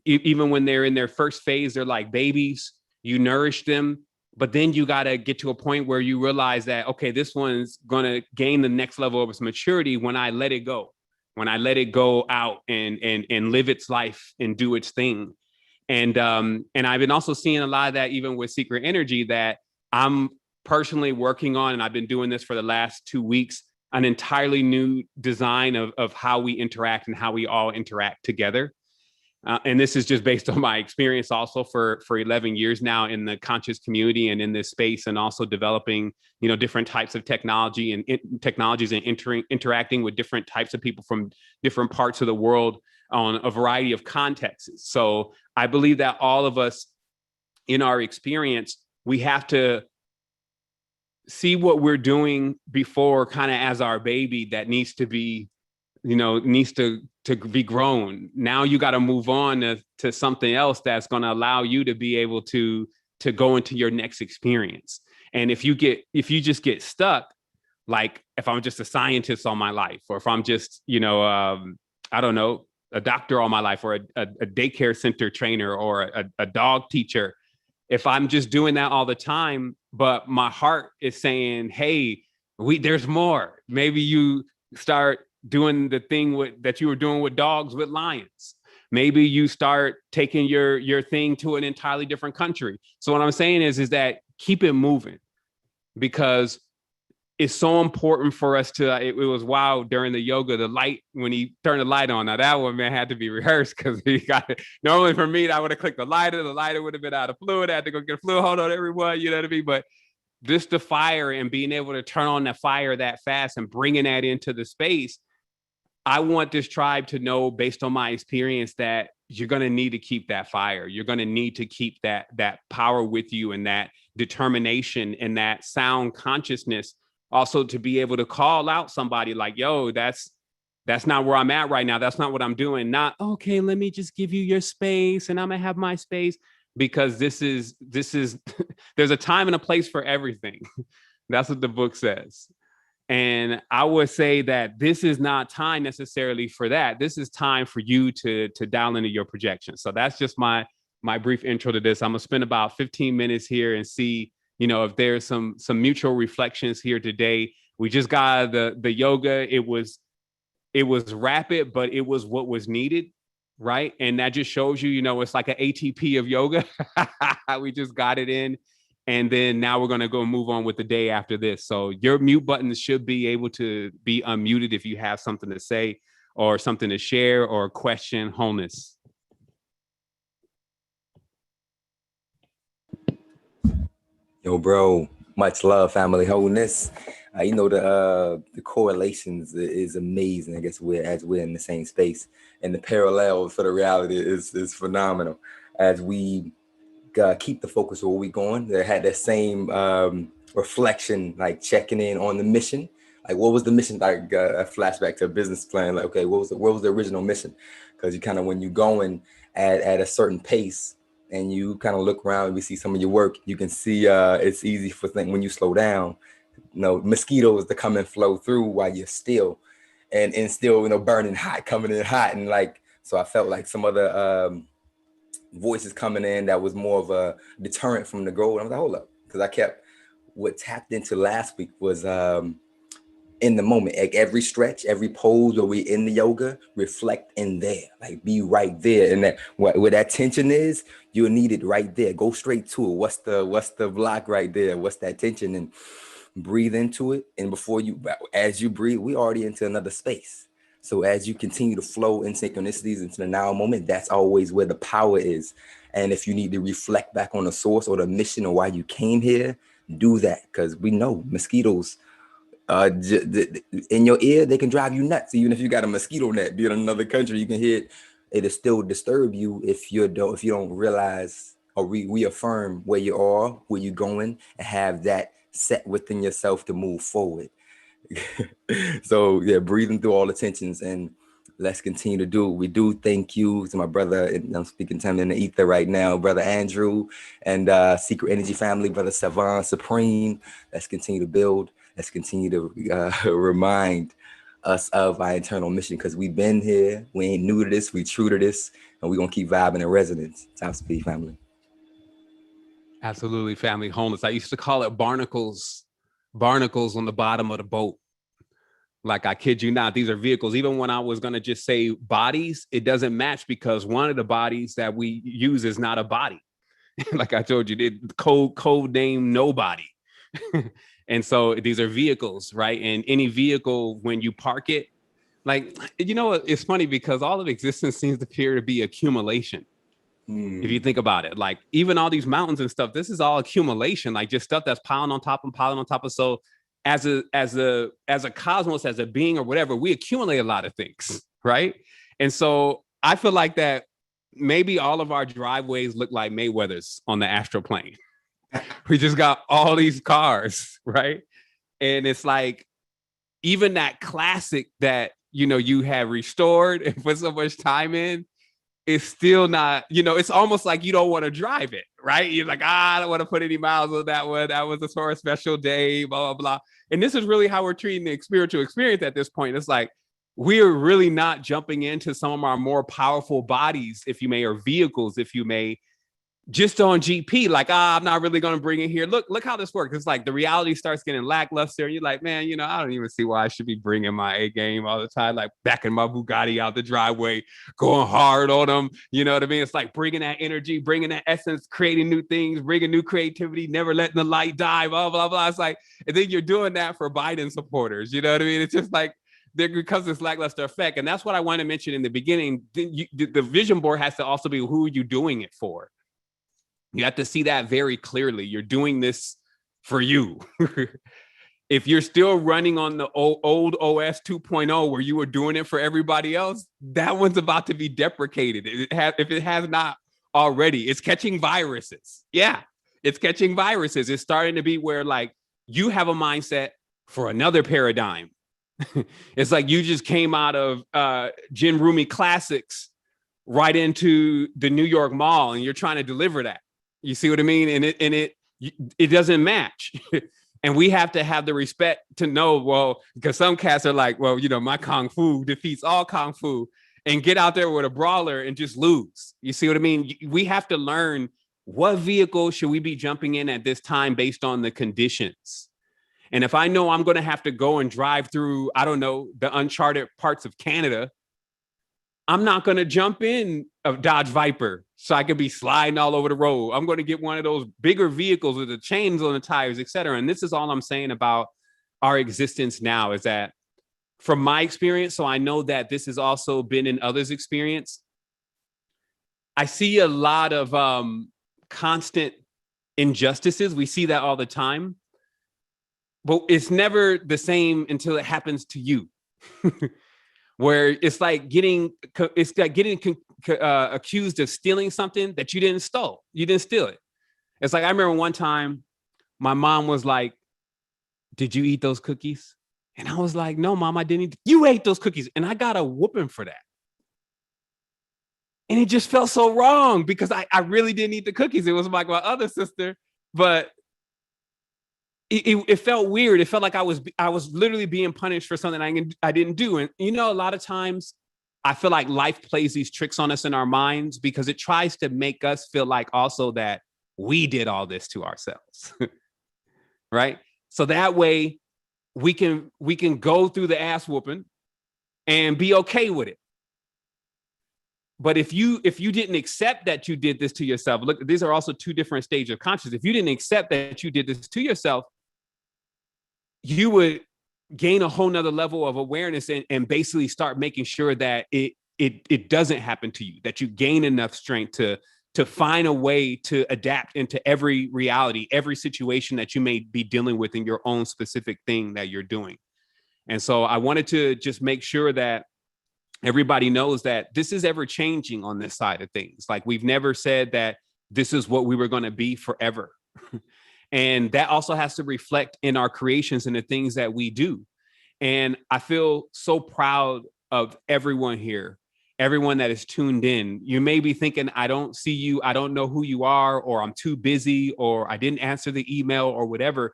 even when they're in their first phase, they're like babies, you nourish them, but then you got to get to a point where you realize that, okay, this one's going to gain the next level of its maturity when I let it go, out and live its life and do its thing. And I've been also seeing a lot of that even with Secret Energy that I'm personally working on, and I've been doing this for the last 2 weeks, an entirely new design of how we interact and how we all interact together. And this is just based on my experience also for 11 years now in the conscious community and in this space, and also developing, different types of technology and technologies and interacting with different types of people from different parts of the world on a variety of contexts. So I believe that all of us in our experience, we have to see what we're doing before kind of as our baby that needs to be, needs to be grown. Now you got to move on to something else that's going to allow you to be able to go into your next experience. And if you just get stuck, like if I'm just a scientist all my life, or if I'm just, I don't know, a doctor all my life, or a daycare center trainer, or a dog teacher, if I'm just doing that all the time, but my heart is saying, hey, there's more. Maybe you start doing the thing that you were doing with dogs with lions. Maybe you start taking your thing to an entirely different country. So what I'm saying is that keep it moving, because it's so important for us to, it was wild during the yoga, the light, when he turned the light on. Now that one, man, had to be rehearsed, because he got it. Normally for me, I would have clicked the lighter would have been out of fluid. I had to go get fluid. Hold on, everyone, you know what I mean? But just the fire and being able to turn on the fire that fast and bringing that into the space, I want this tribe to know, based on my experience, that you're going to need to keep that fire. You're going to need to keep that power with you, and that determination and that sound consciousness, also to be able to call out somebody like, yo, that's not where I'm at right now. That's not what I'm doing. Not, okay, let me just give you your space and I'm going to have my space, because this is there's a time and a place for everything. That's what the book says. And I would say that this is not time necessarily for that. This is time for you to dial into your projection. So that's just my brief intro to this. I'm gonna spend about 15 minutes here and see, if there's some mutual reflections here today. We just got the yoga. It was rapid, but it was what was needed, right? And that just shows you, it's like an ATP of yoga. We just got it in. And then now we're going to go move on with the day after this. So your mute buttons should be able to be unmuted if you have something to say or something to share or question wholeness. Yo, bro, much love, family wholeness. The correlations is amazing. I guess we're in the same space, and the parallels for the reality is phenomenal. As we keep the focus of where we going, they had that same reflection, like checking in on the mission. Like, what was the mission? Like a flashback to a business plan. Like, okay, what was the original mission? Because you kind of when you're going at a certain pace and you kind of look around and we see some of your work, you can see it's easy for things when you slow down, mosquitoes to come and flow through while you're still and still, burning hot, coming in hot. And like, so I felt like some other voices coming in that was more of a deterrent from the goal. And I was like, hold up. Because I kept what tapped into last week was in the moment, like every stretch, every pose where we in the yoga, reflect in there, like be right there. And that where that tension is, you'll need it right there. Go straight to it. What's the block right there? What's that tension? And breathe into it. And as you breathe, we already into another space. So as you continue to flow in synchronicities into the now moment, that's always where the power is. And if you need to reflect back on the source or the mission or why you came here, do that. Because we know mosquitoes in your ear, they can drive you nuts. Even if you got a mosquito net, be in another country, you can hear it. It'll still disturb you if you don't realize or reaffirm where you are, where you're going, and have that set within yourself to move forward. So yeah, breathing through all the tensions, and let's continue to do what we do. Thank you to my brother, and I'm speaking to him in the ether right now, brother Andrew, and Secret Energy family, brother Sevan Supreme. Let's continue to build. Let's continue to remind us of our internal mission, because we've been here. We ain't new to this. We true to this, and we're gonna keep vibing in resonance. Time speed, family. Absolutely, family wholeness. I used to call it barnacles on the bottom of the boat. Like, I kid you not, these are vehicles. Even when I was going to just say bodies, it doesn't match, because one of the bodies that we use is not a body. Like I told you, the code name nobody. And so these are vehicles, right? And any vehicle, when you park it, like, it's funny because all of existence seems to appear to be accumulation. If you think about it, like even all these mountains and stuff, this is all accumulation, like just stuff that's piling on top and piling on top of. So as a cosmos, as a being or whatever, we accumulate a lot of things, right? And so I feel like that maybe all of our driveways look like Mayweather's on the astral plane. We just got all these cars, right? And it's like, even that classic that you have restored and put so much time in, it's still not, it's almost like you don't want to drive it, right? You're like, I don't want to put any miles on that one. That was a sort of special day, blah, blah, blah. And this is really how we're treating the spiritual experience at this point. It's like, we're really not jumping into some of our more powerful bodies, if you may, or vehicles, if you may, just on GP, like, I'm not really going to bring it here. Look how this works. It's like the reality starts getting lackluster. And you're like, man, I don't even see why I should be bringing my A game all the time, like backing my Bugatti out the driveway, going hard on them. You know what I mean? It's like bringing that energy, bringing that essence, creating new things, bringing new creativity, never letting the light die, blah, blah, blah. It's like, and then you're doing that for Biden supporters. You know what I mean? It's just like, there becomes this lackluster effect. And that's what I want to mention in the beginning. The vision board has to also be, who are you doing it for? You have to see that very clearly. You're doing this for you. If you're still running on the old OS 2.0 where you were doing it for everybody else, that one's about to be deprecated. If it has not already, it's catching viruses. Yeah, it's catching viruses. It's starting to be where, like, you have a mindset for another paradigm. It's like you just came out of Gin Rumi Classics right into the New York Mall, and you're trying to deliver that. You see what I mean? And it doesn't match. And we have to have the respect to know, well, because some cats are like, well, my Kung Fu defeats all Kung Fu, and get out there with a brawler and just lose. You see what I mean? We have to learn, what vehicle should we be jumping in at this time based on the conditions. And if I know I'm going to have to go and drive through, I don't know, the uncharted parts of Canada, I'm not going to jump in a Dodge Viper so I could be sliding all over the road. I'm going to get one of those bigger vehicles with the chains on the tires, et cetera. And this is all I'm saying about our existence now, is that from my experience, so I know that this has also been in others' experience, I see a lot of constant injustices. We see that all the time, but it's never the same until it happens to you. Where it's like getting accused of stealing something that you didn't steal. You didn't steal it. It's like, I remember one time my mom was like, "Did you eat those cookies?" And I was like, "No, Mom, I didn't eat." "You ate those cookies." And I got a whooping for that. And it just felt so wrong because I really didn't eat the cookies. It was like my other sister, but it felt weird. It felt like I was literally being punished for something I didn't do. And you know, a lot of times I feel like life plays these tricks on us in our minds because it tries to make us feel like also that we did all this to ourselves. Right? So that way we can go through the ass whooping and be okay with it. But if you didn't accept that you did this to yourself, look, these are also two different stages of consciousness. If you didn't accept that you did this to yourself, you would gain a whole nother level of awareness and basically start making sure that it doesn't happen to you, that you gain enough strength to find a way to adapt into every reality, every situation that you may be dealing with in your own specific thing that you're doing. And so I wanted to just make sure that everybody knows that this is ever changing on this side of things. Like, we've never said that this is what we were going to be forever. And that also has to reflect in our creations and the things that we do. And I feel so proud of everyone here, everyone that is tuned in. You may be thinking, I don't see you, I don't know who you are, or I'm too busy, or I didn't answer the email or whatever.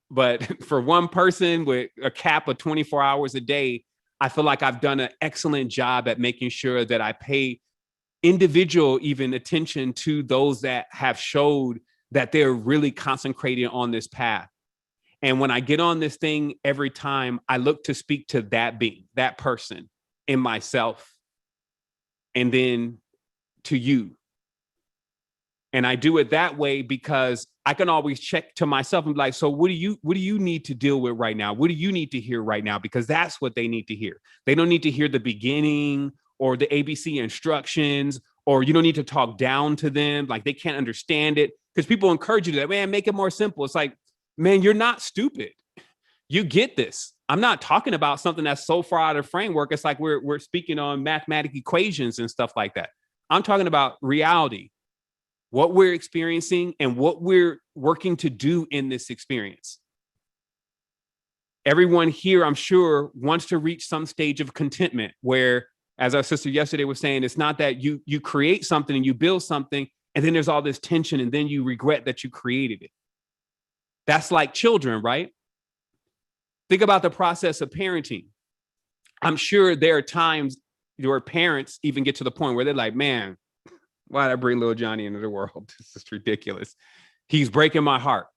But for one person with a cap of 24 hours a day, I feel like I've done an excellent job at making sure that I pay individual even attention to those that have showed that they're really concentrated on this path. And when I get on this thing every time, I look to speak to that being, that person in myself, and then to you. And I do it that way because I can always check to myself and be like, so what do you need to deal with right now? What do you need to hear right now? Because that's what they need to hear. They don't need to hear the beginning or the ABC instructions, or you don't need to talk down to them. Like, they can't understand it, because people encourage you to that, man, make it more simple. It's like, man, you're not stupid. You get this. I'm not talking about something that's so far out of framework. It's like we're speaking on mathematical equations and stuff like that. I'm talking about reality, what we're experiencing and what we're working to do in this experience. Everyone here, I'm sure, wants to reach some stage of contentment where, as our sister yesterday was saying, it's not that you create something and you build something and then there's all this tension and then you regret that you created it. That's like children, right? Think about the process of parenting. I'm sure there are times your parents even get to the point where they're like, man, why did I bring little Johnny into the world? This is ridiculous. He's breaking my heart.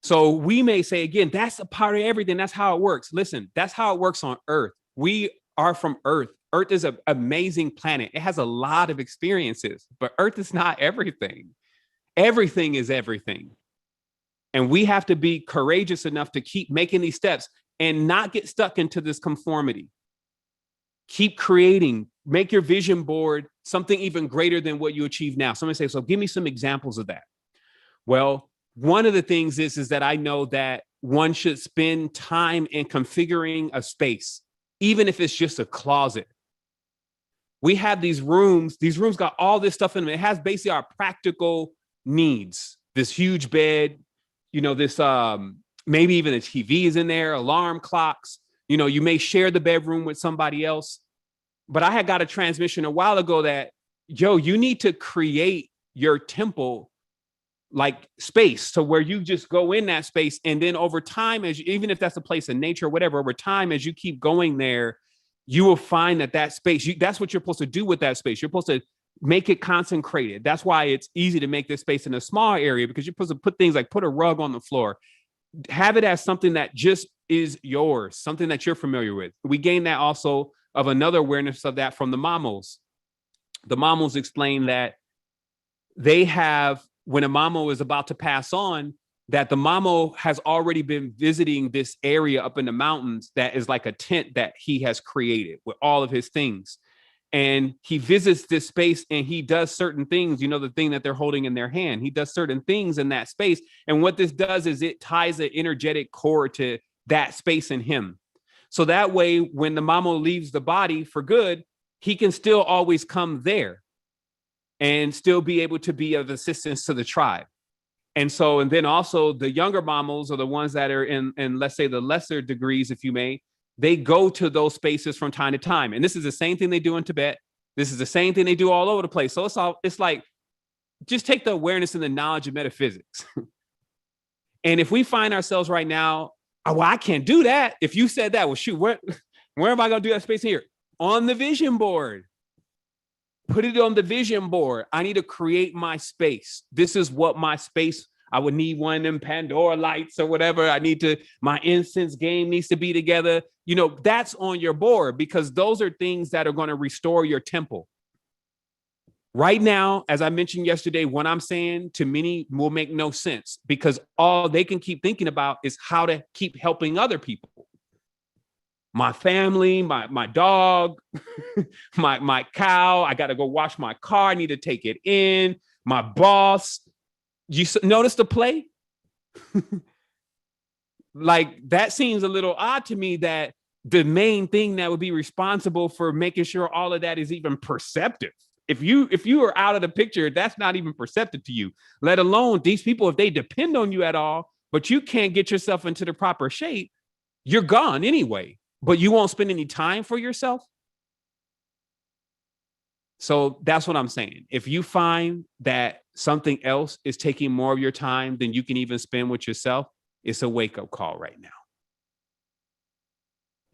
So we may say, again, that's a part of everything. That's how it works. Listen, that's how it works on Earth. We are from Earth. Earth is an amazing planet. It has a lot of experiences, but Earth is not everything. Everything is everything. And we have to be courageous enough to keep making these steps and not get stuck into this conformity. Keep creating, make your vision board something even greater than what you achieve now. Somebody say, so give me some examples of that. Well, one of the things is that I know that one should spend time in configuring a space, even if it's just a closet. We have these rooms got all this stuff in them. It has basically our practical needs, this huge bed, this maybe even a TV is in there, alarm clocks. You may share the bedroom with somebody else. But I had got a transmission a while ago that, you need to create your temple like space, so where you just go in that space, and then over time, even if that's a place in nature or whatever, over time, as you keep going there, you will find that space, that's what you're supposed to do with that space. You're supposed to make it consecrated. That's why it's easy to make this space in a small area, because you're supposed to put things like put a rug on the floor, have it as something that just is yours, something that you're familiar with. We gain that also of another awareness of that from the mamos. The mamos explain that they have, when a mamo is about to pass on, that the mamo has already been visiting this area up in the mountains that is like a tent that he has created with all of his things. and he visits this space and he does certain things, the thing that they're holding in their hand. He does certain things in that space. And what this does is it ties an energetic cord to that space in him. So that way, when the mamo leaves the body for good, he can still always come there and still be able to be of assistance to the tribe. And then also the younger mamos, or the ones that are in let's say the lesser degrees, if you may, they go to those spaces from time to time. And this is the same thing they do in Tibet. This is the same thing they do all over the place. So it's like, just take the awareness and the knowledge of metaphysics. And if we find ourselves right now, oh, well, I can't do that. If you said that, well, shoot, where am I going to do that space here? On the vision board. Put it on the vision board. I need to create my space. This is what my space, I would need one of them Pandora lights or whatever. My incense game needs to be together. That's on your board, because those are things that are going to restore your temple. Right now, as I mentioned yesterday, what I'm saying to many will make no sense, because all they can keep thinking about is how to keep helping other people. My family, my dog, my cow, I got to go wash my car, I need to take it in, my boss. You notice the play? Like, that seems a little odd to me, that the main thing that would be responsible for making sure all of that is even perceptive. If you are out of the picture, that's not even perceptive to you, let alone these people, if they depend on you at all, but you can't get yourself into the proper shape, you're gone anyway, but you won't spend any time for yourself. So that's what I'm saying. If you find that something else is taking more of your time than you can even spend with yourself, it's a wake-up call right now.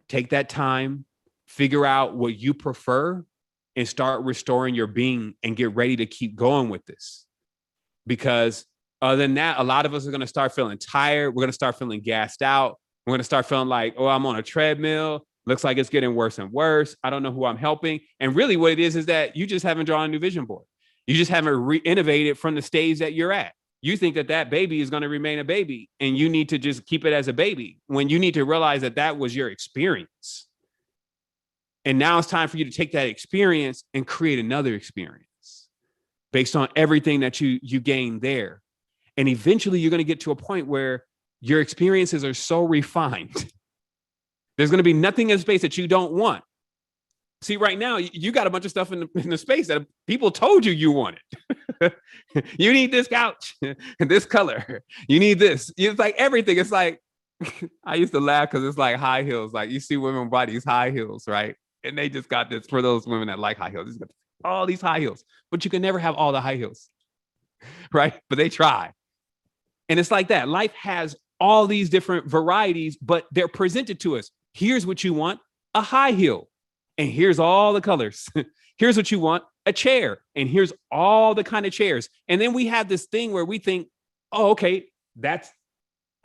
Take that time, figure out what you prefer, and start restoring your being, and get ready to keep going with this. Because other than that, a lot of us are going to start feeling tired. We're going to start feeling gassed out. We're going to start feeling like, oh, I'm on a treadmill. Looks like it's getting worse and worse. I don't know who I'm helping. And really what it is that you just haven't drawn a new vision board. You just haven't re-innovated from the stage that you're at. You think that baby is going to remain a baby, and you need to just keep it as a baby, when you need to realize that was your experience. And now it's time for you to take that experience and create another experience based on everything that you gained there. And eventually you're going to get to a point where your experiences are so refined. There's going to be nothing in space that you don't want. See, right now, you got a bunch of stuff in the space that people told you wanted. You need this couch, this color. You need this. It's like everything. It's like, I used to laugh because it's like high heels. Like, you see women buy these high heels, right? And they just got this for those women that like high heels. Got all these high heels, but you can never have all the high heels, right? But they try. And it's like that. Life has all these different varieties, but they're presented to us. Here's what you want, a high heel. And here's all the colors. Here's what you want, a chair. And here's all the kind of chairs. And then we have this thing where we think, oh, okay, that's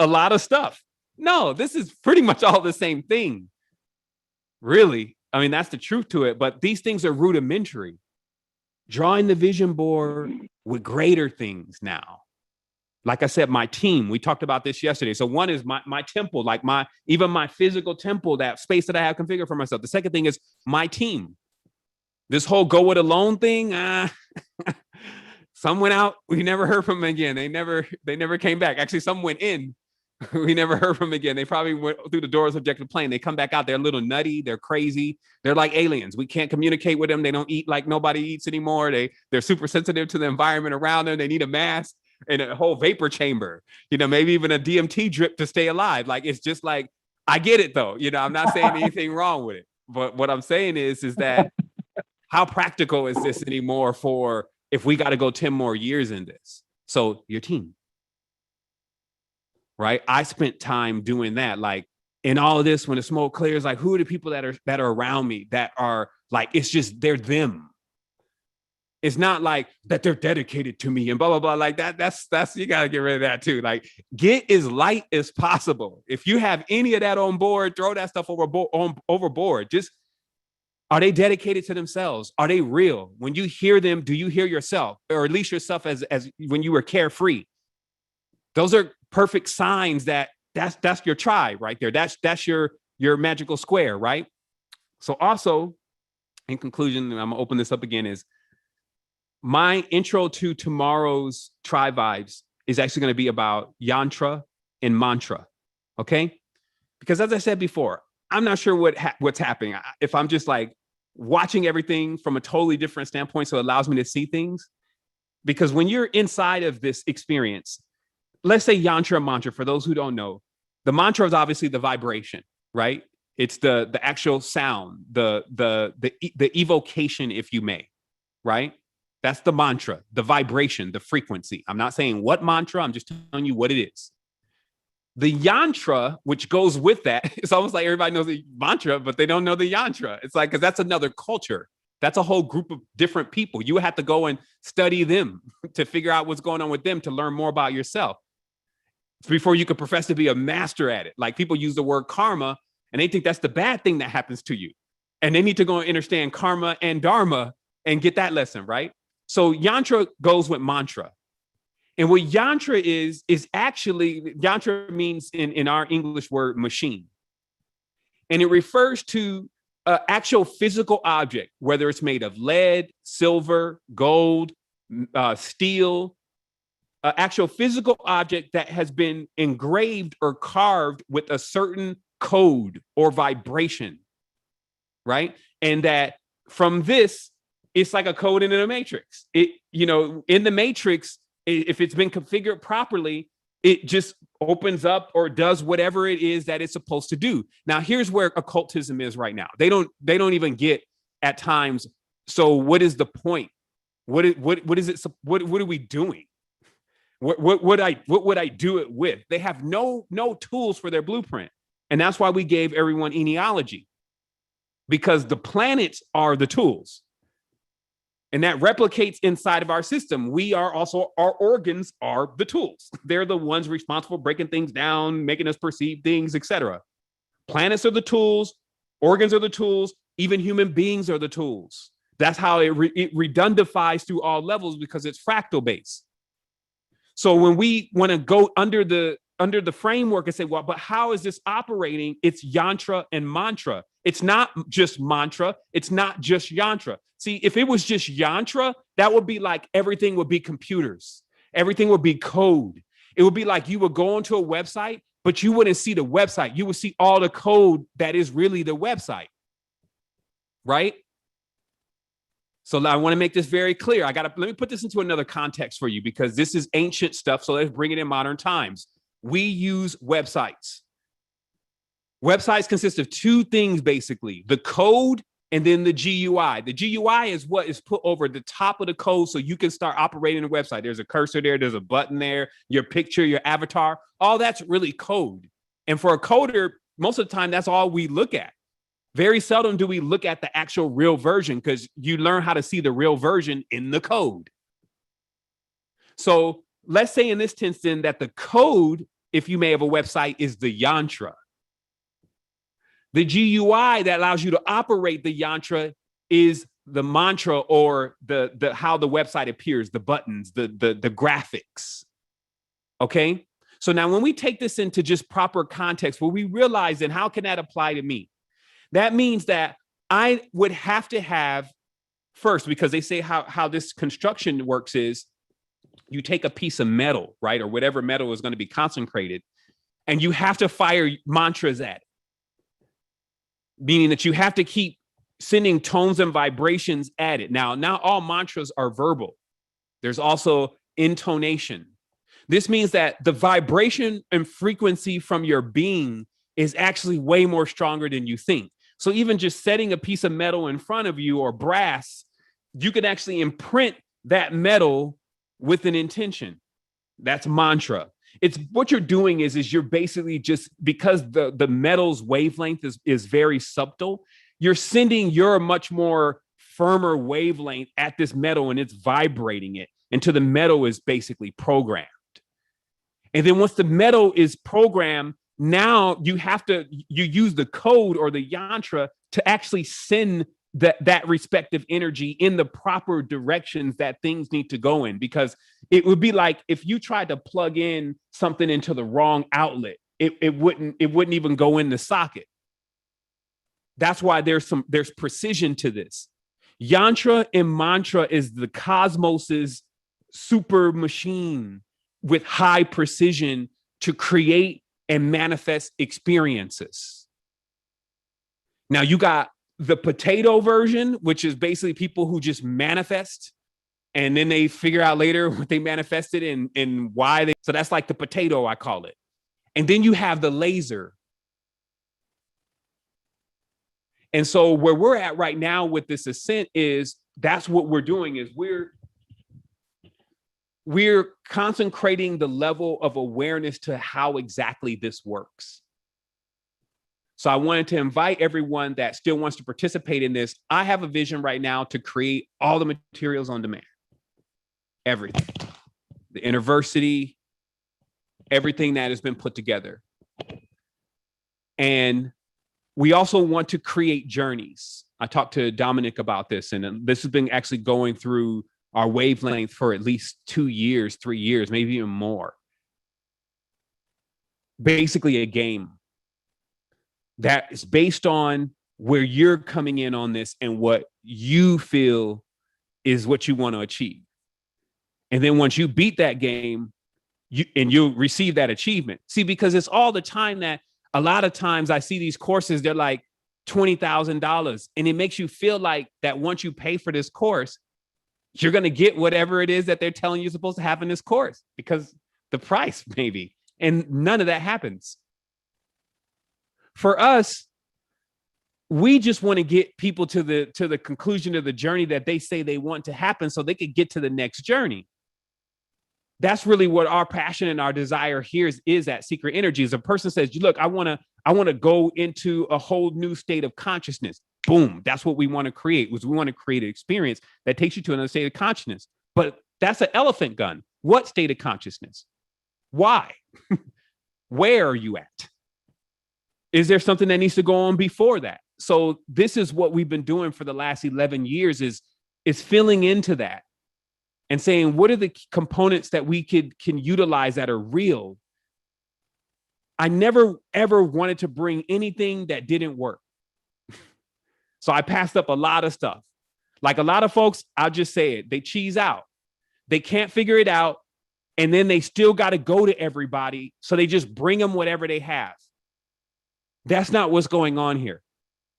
a lot of stuff. No, this is pretty much all the same thing. Really. I mean, that's the truth to it. But these things are rudimentary. Drawing the vision board with greater things now. Like I said, my team, we talked about this yesterday. So one is my temple, like even my physical temple, that space that I have configured for myself. The second thing is my team. This whole go it alone thing, some went out. We never heard from them again. They never came back. Actually, some went in. We never heard from them again. They probably went through the doors of objective plane. They come back out. They're a little nutty. They're crazy. They're like aliens. We can't communicate with them. They don't eat like nobody eats anymore. They're super sensitive to the environment around them. They need a mask and a whole vapor chamber, maybe even a DMT drip to stay alive. Like, it's just like, I get it though. I'm not saying anything wrong with it, but what I'm saying is that how practical is this anymore for if we got to go 10 more years in this? So your team, right? I spent time doing that. Like, in all of this, when the smoke clears, like, who are the people that are around me that are like, it's just, they're them. It's not like that they're dedicated to me and blah, blah, blah. Like that's, you got to get rid of that too. Like, get as light as possible. If you have any of that on board, throw that stuff overboard. Just, are they dedicated to themselves? Are they real? When you hear them, do you hear yourself, or at least yourself as when you were carefree? Those are perfect signs that's your tribe right there. That's your magical square, right? So also, in conclusion, and I'm gonna open this up again, is my intro to tomorrow's Tribe Vibes is actually going to be about yantra and mantra. Okay. Because as I said before, I'm not sure what's happening. If I'm just like watching everything from a totally different standpoint, so it allows me to see things. Because when you're inside of this experience, let's say yantra and mantra, for those who don't know, the mantra is obviously the vibration, right? It's the actual sound, the evocation, if you may, right? That's the mantra, the vibration, the frequency. I'm not saying what mantra, I'm just telling you what it is. The yantra, which goes with that, it's almost like everybody knows the mantra, but they don't know the yantra. It's like, because that's another culture. That's a whole group of different people. You have to go and study them to figure out what's going on with them, to learn more about yourself before you could profess to be a master at it. Like, people use the word karma and they think that's the bad thing that happens to you. And they need to go and understand karma and dharma and get that lesson, right? So yantra goes with mantra. And what yantra is actually, yantra means in our English word, machine. And it refers to an actual physical object, whether it's made of lead, silver, gold, steel, an actual physical object that has been engraved or carved with a certain code or vibration, right? And that from this, it's like a code in a matrix. It, in the matrix, if it's been configured properly, it just opens up or does whatever it is that it's supposed to do. Now, here's where occultism is right now. They don't even get at times. So what is the point? What is it? What are we doing? What would I do it with? They have no tools for their blueprint. And that's why we gave everyone enealogy, because the planets are the tools. And that replicates inside of our system. We are also, our organs are the tools. They're the ones responsible for breaking things down, making us perceive things, etc. Planets are the tools, organs are the tools, even human beings are the tools. That's how it redundifies through all levels, because it's fractal based. So when we want to go under the framework and say, well, but how is this operating? It's yantra and mantra. It's not just mantra. It's not just yantra. See, if it was just yantra, that would be like everything would be computers. Everything would be code. It would be like you would go onto a website, but you wouldn't see the website. You would see all the code that is really the website, right? So I want to make this very clear. Let me put this into another context for you, because this is ancient stuff. So let's bring it in modern times. We use websites. Websites consist of two things, basically: the code and then the GUI. The GUI is what is put over the top of the code so you can start operating the website. There's a cursor there, there's a button there, your picture, your avatar, all that's really code. And for a coder, most of the time, that's all we look at. Very seldom do we look at the actual real version, because you learn how to see the real version in the code. So let's say in this instance that the code, if you may have a website, is the yantra. The GUI that allows you to operate the yantra is the mantra, or the how the website appears, the buttons, the graphics. Okay. So now when we take this into just proper context, well, we realize, then how can that apply to me? That means that I would have to have first, because they say how this construction works is you take a piece of metal, right? Or whatever metal is going to be concentrated, and you have to fire mantras at it. Meaning that you have to keep sending tones and vibrations at it. Now, not all mantras are verbal. There's also intonation. This means that the vibration and frequency from your being is actually way more stronger than you think. So even just setting a piece of metal in front of you, or brass, you can actually imprint that metal with an intention. That's mantra. It's what you're doing is you're basically just, because the metal's wavelength is very subtle, you're sending your much more firmer wavelength at this metal, and it's vibrating it until the metal is basically programmed. And then once the metal is programmed, now you use the code or the yantra to actually send that respective energy in the proper directions that things need to go in. Because it would be like if you tried to plug in something into the wrong outlet, it wouldn't even go in the socket. That's why there's precision to this. Yantra and mantra is the cosmos's super machine with high precision to create and manifest experiences. Now you got the potato version, which is basically people who just manifest and then they figure out later what they manifested and why they. So that's like the potato, I call it. And then you have the laser. And so where we're at right now with this ascent is that's what we're doing is we're concentrating the level of awareness to how exactly this works. So I wanted to invite everyone that still wants to participate in this. I have a vision right now to create all the materials on demand. Everything. The university, everything that has been put together. And we also want to create journeys. I talked to Dominic about this, and this has been actually going through our wavelength for at least 2 years, 3 years, maybe even more. Basically a game that is based on where you're coming in on this and what you feel is what you want to achieve. And then once you beat that game, you'll receive that achievement. See, because it's all the time that a lot of times I see these courses, they're like $20,000. And it makes you feel like that once you pay for this course, you're going to get whatever it is that they're telling you supposed to have in this course because the price maybe. And none of that happens. For us, we just want to get people to the conclusion of the journey that they say they want to happen so they could get to the next journey. That's really what our passion and our desire here is at Secret Energies. A person says, look, I want to go into a whole new state of consciousness. Boom. That's what we want to create. We want to create an experience that takes you to another state of consciousness. But that's an elephant gun. What state of consciousness? Why? Where are you at? Is there something that needs to go on before that? So this is what we've been doing for the last 11 years is filling into that and saying, what are the components that we can utilize that are real? I never, ever wanted to bring anything that didn't work. So I passed up a lot of stuff. Like a lot of folks, I'll just say it, they cheese out. They can't figure it out. And then they still got to go to everybody. So they just bring them whatever they have. That's not what's going on here.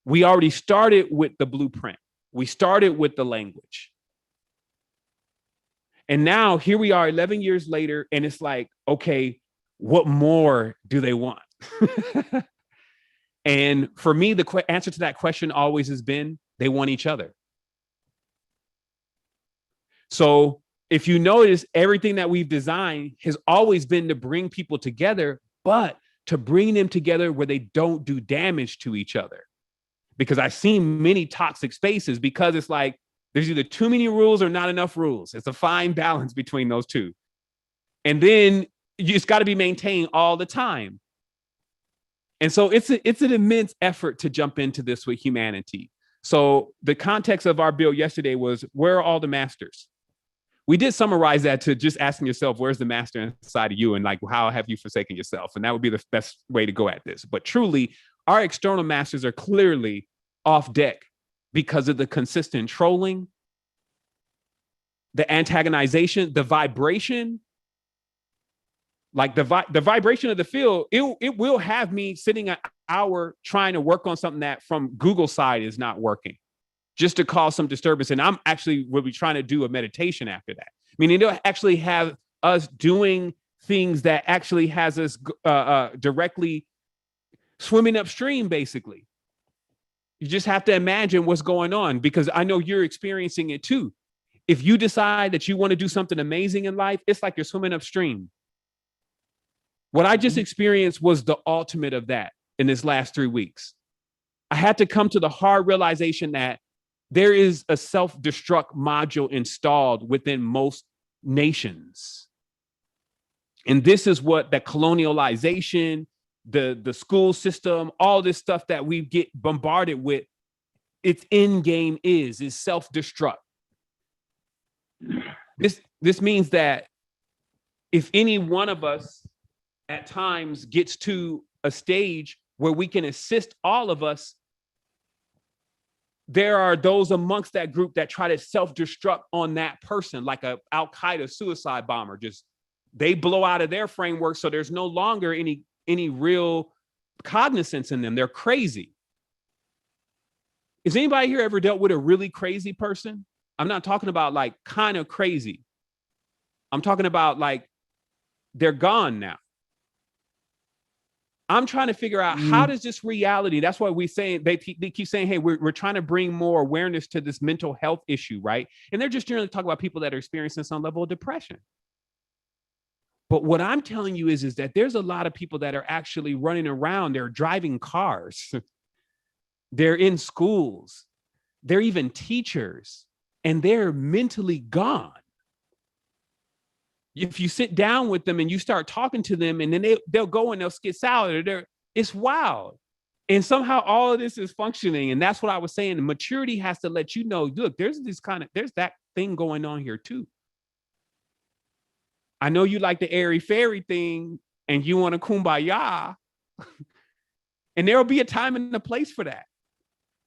We already started with the blueprint. We started with the language. And now here we are 11 years later, and it's like, okay, what more do they want? And for me, the answer to that question always has been, they want each other. So if you notice, everything that we've designed has always been to bring people together, but to bring them together where they don't do damage to each other. Because I've seen many toxic spaces because it's like, there's either too many rules or not enough rules. It's a fine balance between those two. And then it's got to be maintained all the time. And so it's an immense effort to jump into this with humanity. So the context of our build yesterday was, where are all the masters? We did summarize that to just asking yourself, where's the master inside of you? And like, how have you forsaken yourself? And that would be the best way to go at this. But truly, our external masters are clearly off deck because of the consistent trolling, the antagonization, the vibration. Like the vibration of the field, it will have me sitting an hour trying to work on something that from Google side is not working, just to cause some disturbance. And I'm actually will be trying to do a meditation after that. Meaning it'll actually have us doing things that actually has us directly swimming upstream, basically. You just have to imagine what's going on, because I know you're experiencing it too. If you decide that you want to do something amazing in life, it's like you're swimming upstream. What I just experienced was the ultimate of that in this last 3 weeks. I had to come to the hard realization that there is a self-destruct module installed within most nations. And this is what the colonialization, the school system, all this stuff that we get bombarded with, its end game is self-destruct. This means that if any one of us at times gets to a stage where we can assist all of us, there are those amongst that group that try to self-destruct on that person, like a Al-Qaeda suicide bomber. Just they blow out of their framework, so there's no longer any real cognizance in them. They're crazy. Has anybody here ever dealt with a really crazy person? I'm not talking about like kind of crazy. I'm talking about like they're gone now. I'm trying to figure out how does this reality, that's why we saying, they keep saying, hey, we're trying to bring more awareness to this mental health issue, right? And they're just generally talking about people that are experiencing some level of depression. But what I'm telling you is that there's a lot of people that are actually running around, they're driving cars, they're in schools, they're even teachers, and they're mentally gone. If you sit down with them and you start talking to them, and then they'll go and they'll skit salad, it's wild. And somehow all of this is functioning. And that's what I was saying. Maturity has to let you know, look, there's that thing going on here too. I know you like the airy fairy thing and you want a kumbaya. And there'll be a time and a place for that.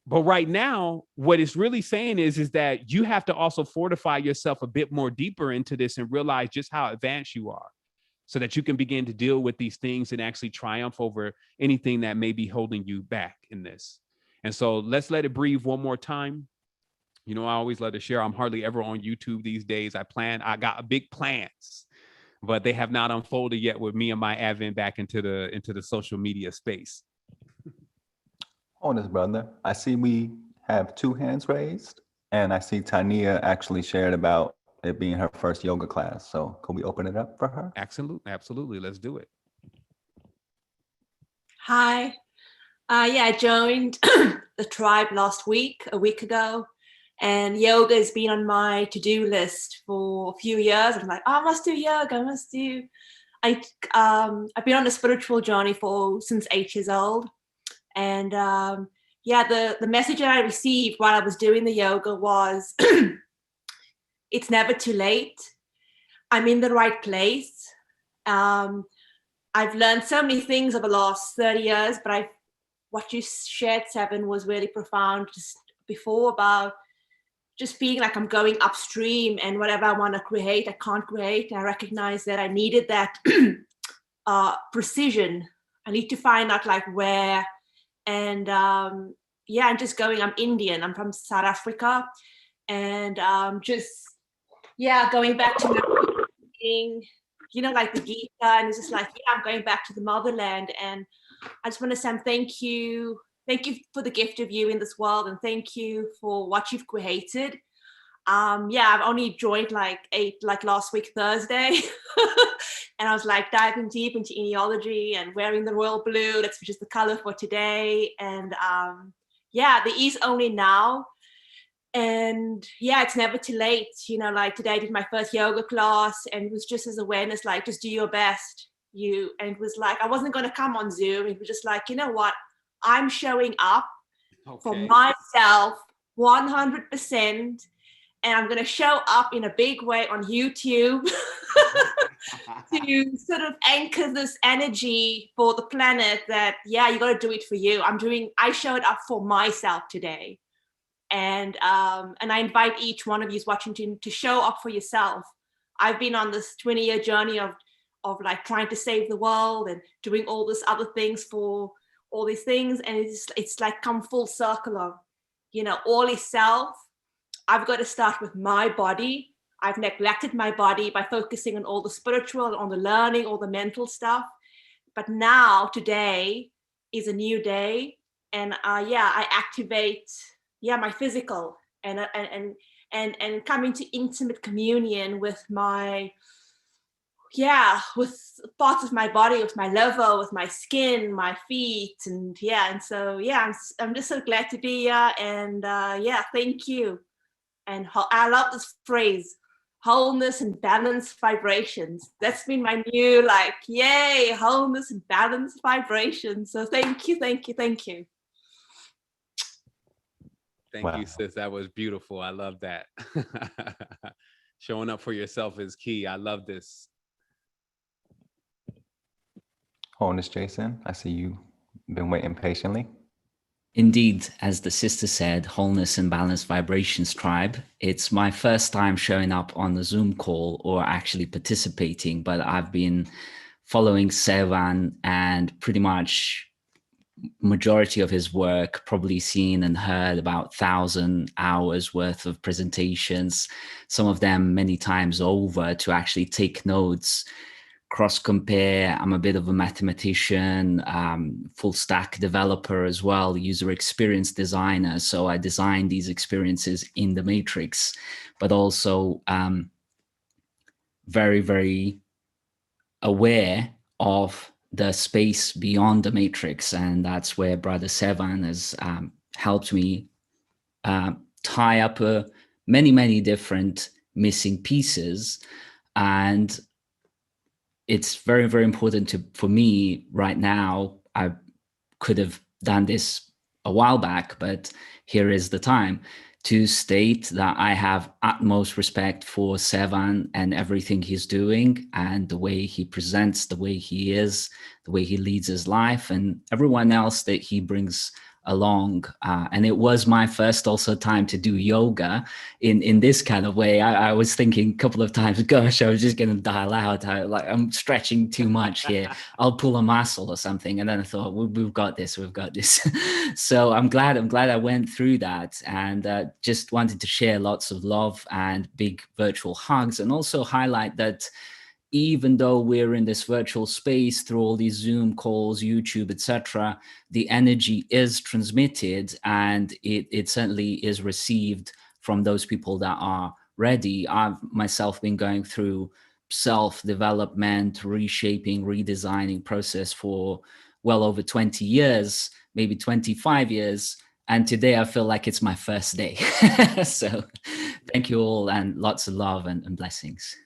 But right now, what it's really saying is that you have to also fortify yourself a bit more deeper into this and realize just how advanced you are so that you can begin to deal with these things and actually triumph over anything that may be holding you back in this. And so let's let it breathe one more time. You know, I always let it share. I'm hardly ever on YouTube these days. I got big plans, but they have not unfolded yet with me and my advent back into the social media space. Honest brother, I see we have 2 hands raised, and I see Tania actually shared about it being her first yoga class. So can we open it up for her? Absolutely. Let's do it. Hi. I joined the tribe a week ago, and yoga has been on my to-do list for a few years. I'm like, I must do yoga. I've been on a spiritual journey since 8 years old. And the message that I received while I was doing the yoga was, it's never too late. I'm in the right place. I've learned so many things over the last 30 years, but what you shared, Sevan, was really profound just before about just feeling like I'm going upstream and whatever I want to create, I can't create. I recognize that I needed that precision. I need to find out like where. And I'm just going, I'm Indian, I'm from South Africa. And going back to my thing, like the Gita, and it's just like, I'm going back to the motherland. And I just want to say thank you for the gift of you in this world, and thank you for what you've created. I've only joined like last week Thursday, and I was like diving deep into genealogy and wearing the royal blue, which is the color for today. And the E's only now, and it's never too late. Like today I did my first yoga class, and it was just as awareness, like just do your best. And it was like I wasn't going to come on Zoom. It was just like, you know what, I'm showing up for myself 100%. And I'm going to show up in a big way on YouTube to sort of anchor this energy for the planet that, you got to do it for you. I showed up for myself today. And I invite each one of you watching to show up for yourself. I've been on this 20-year journey of like trying to save the world and doing all this other things for all these things. And it's like come full circle of, all is self. I've got to start with my body. I've neglected my body by focusing on all the spiritual, on the learning, all the mental stuff. But now, today is a new day. And I activate, my physical and come into intimate communion with with parts of my body, with my liver, with my skin, my feet. And so, I'm just so glad to be here. And thank you. And I love this phrase, wholeness and balanced vibrations. That's been my new, wholeness and balanced vibrations. So thank you. Thank you, sis. That was beautiful. I love that. Showing up for yourself is key. I love this. Honest Jason, I see you've been waiting patiently. Indeed, as the sister said, Wholeness and Balanced Vibrations Tribe. It's my first time showing up on the Zoom call or actually participating, but I've been following Sevan and pretty much majority of his work, probably seen and heard about 1,000 hours worth of presentations, some of them many times over, to actually take notes, cross compare. I'm a bit of a mathematician, full stack developer as well, user experience designer. So I design these experiences in the matrix, but also very, very aware of the space beyond the matrix. And that's where Brother Sevan has helped me tie up many, many different missing pieces. And it's very, very important for me right now. I could have done this a while back, but here is the time to state that I have utmost respect for Sevan and everything he's doing, and the way he presents, the way he is, the way he leads his life, and everyone else that he brings along. And it was my first also time to do yoga in this kind of way. I was thinking a couple of times, gosh, I was just going to dial out. I'm stretching too much here. I'll pull a muscle or something. And then I thought, we've got this, we've got this. So I'm glad I went through that, and just wanted to share lots of love and big virtual hugs, and also highlight that even though we're in this virtual space through all these Zoom calls, YouTube, etc., the energy is transmitted, and it certainly is received from those people that are ready. I've myself been going through self-development, reshaping, redesigning process for well over 20 years, maybe 25 years. And today I feel like it's my first day. So thank you all, and lots of love and blessings.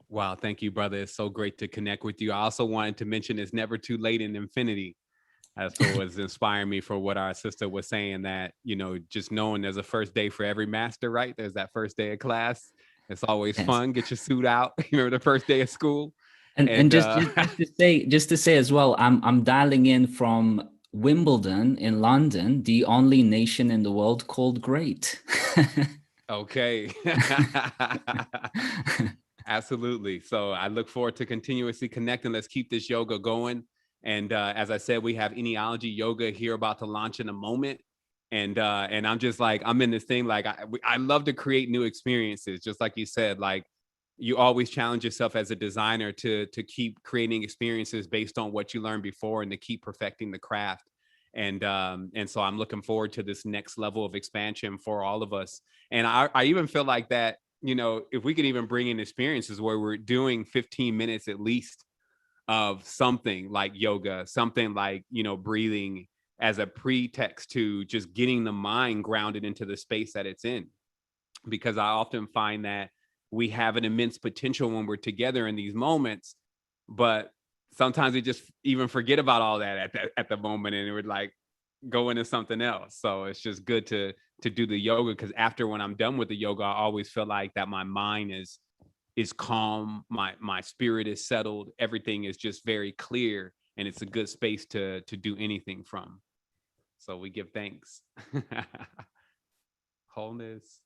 Wow, thank you, brother. It's so great to connect with you. I also wanted to mention it's never too late in infinity. That's what was inspiring me for what our sister was saying, that, you know, just knowing there's a first day for every master, right? There's that first day of class. It's always fun. Get your suit out. You remember the first day of school? And just to say as well, I'm dialing in from Wimbledon in London, the only nation in the world called great. Okay. Absolutely. So I look forward to continuously connecting. Let's keep this yoga going. And as I said, we have Eniology Yoga here about to launch in a moment. And I'm just like, I'm in this thing, like I love to create new experiences, just like you said. Like, you always challenge yourself as a designer to keep creating experiences based on what you learned before, and to keep perfecting the craft. And so I'm looking forward to this next level of expansion for all of us. And I even feel like that, you know, if we could even bring in experiences where we're doing 15 minutes at least of something like yoga, something like, you know, breathing, as a pretext to just getting the mind grounded into the space that it's in. Because I often find that we have an immense potential when we're together in these moments, but sometimes we just even forget about all that at the moment, and we're like go into something else. So it's just good to do the yoga, because after, when I'm done with the yoga, I always feel like that my mind is calm, my spirit is settled, everything is just very clear, and it's a good space to do anything from. So we give thanks. Wholeness.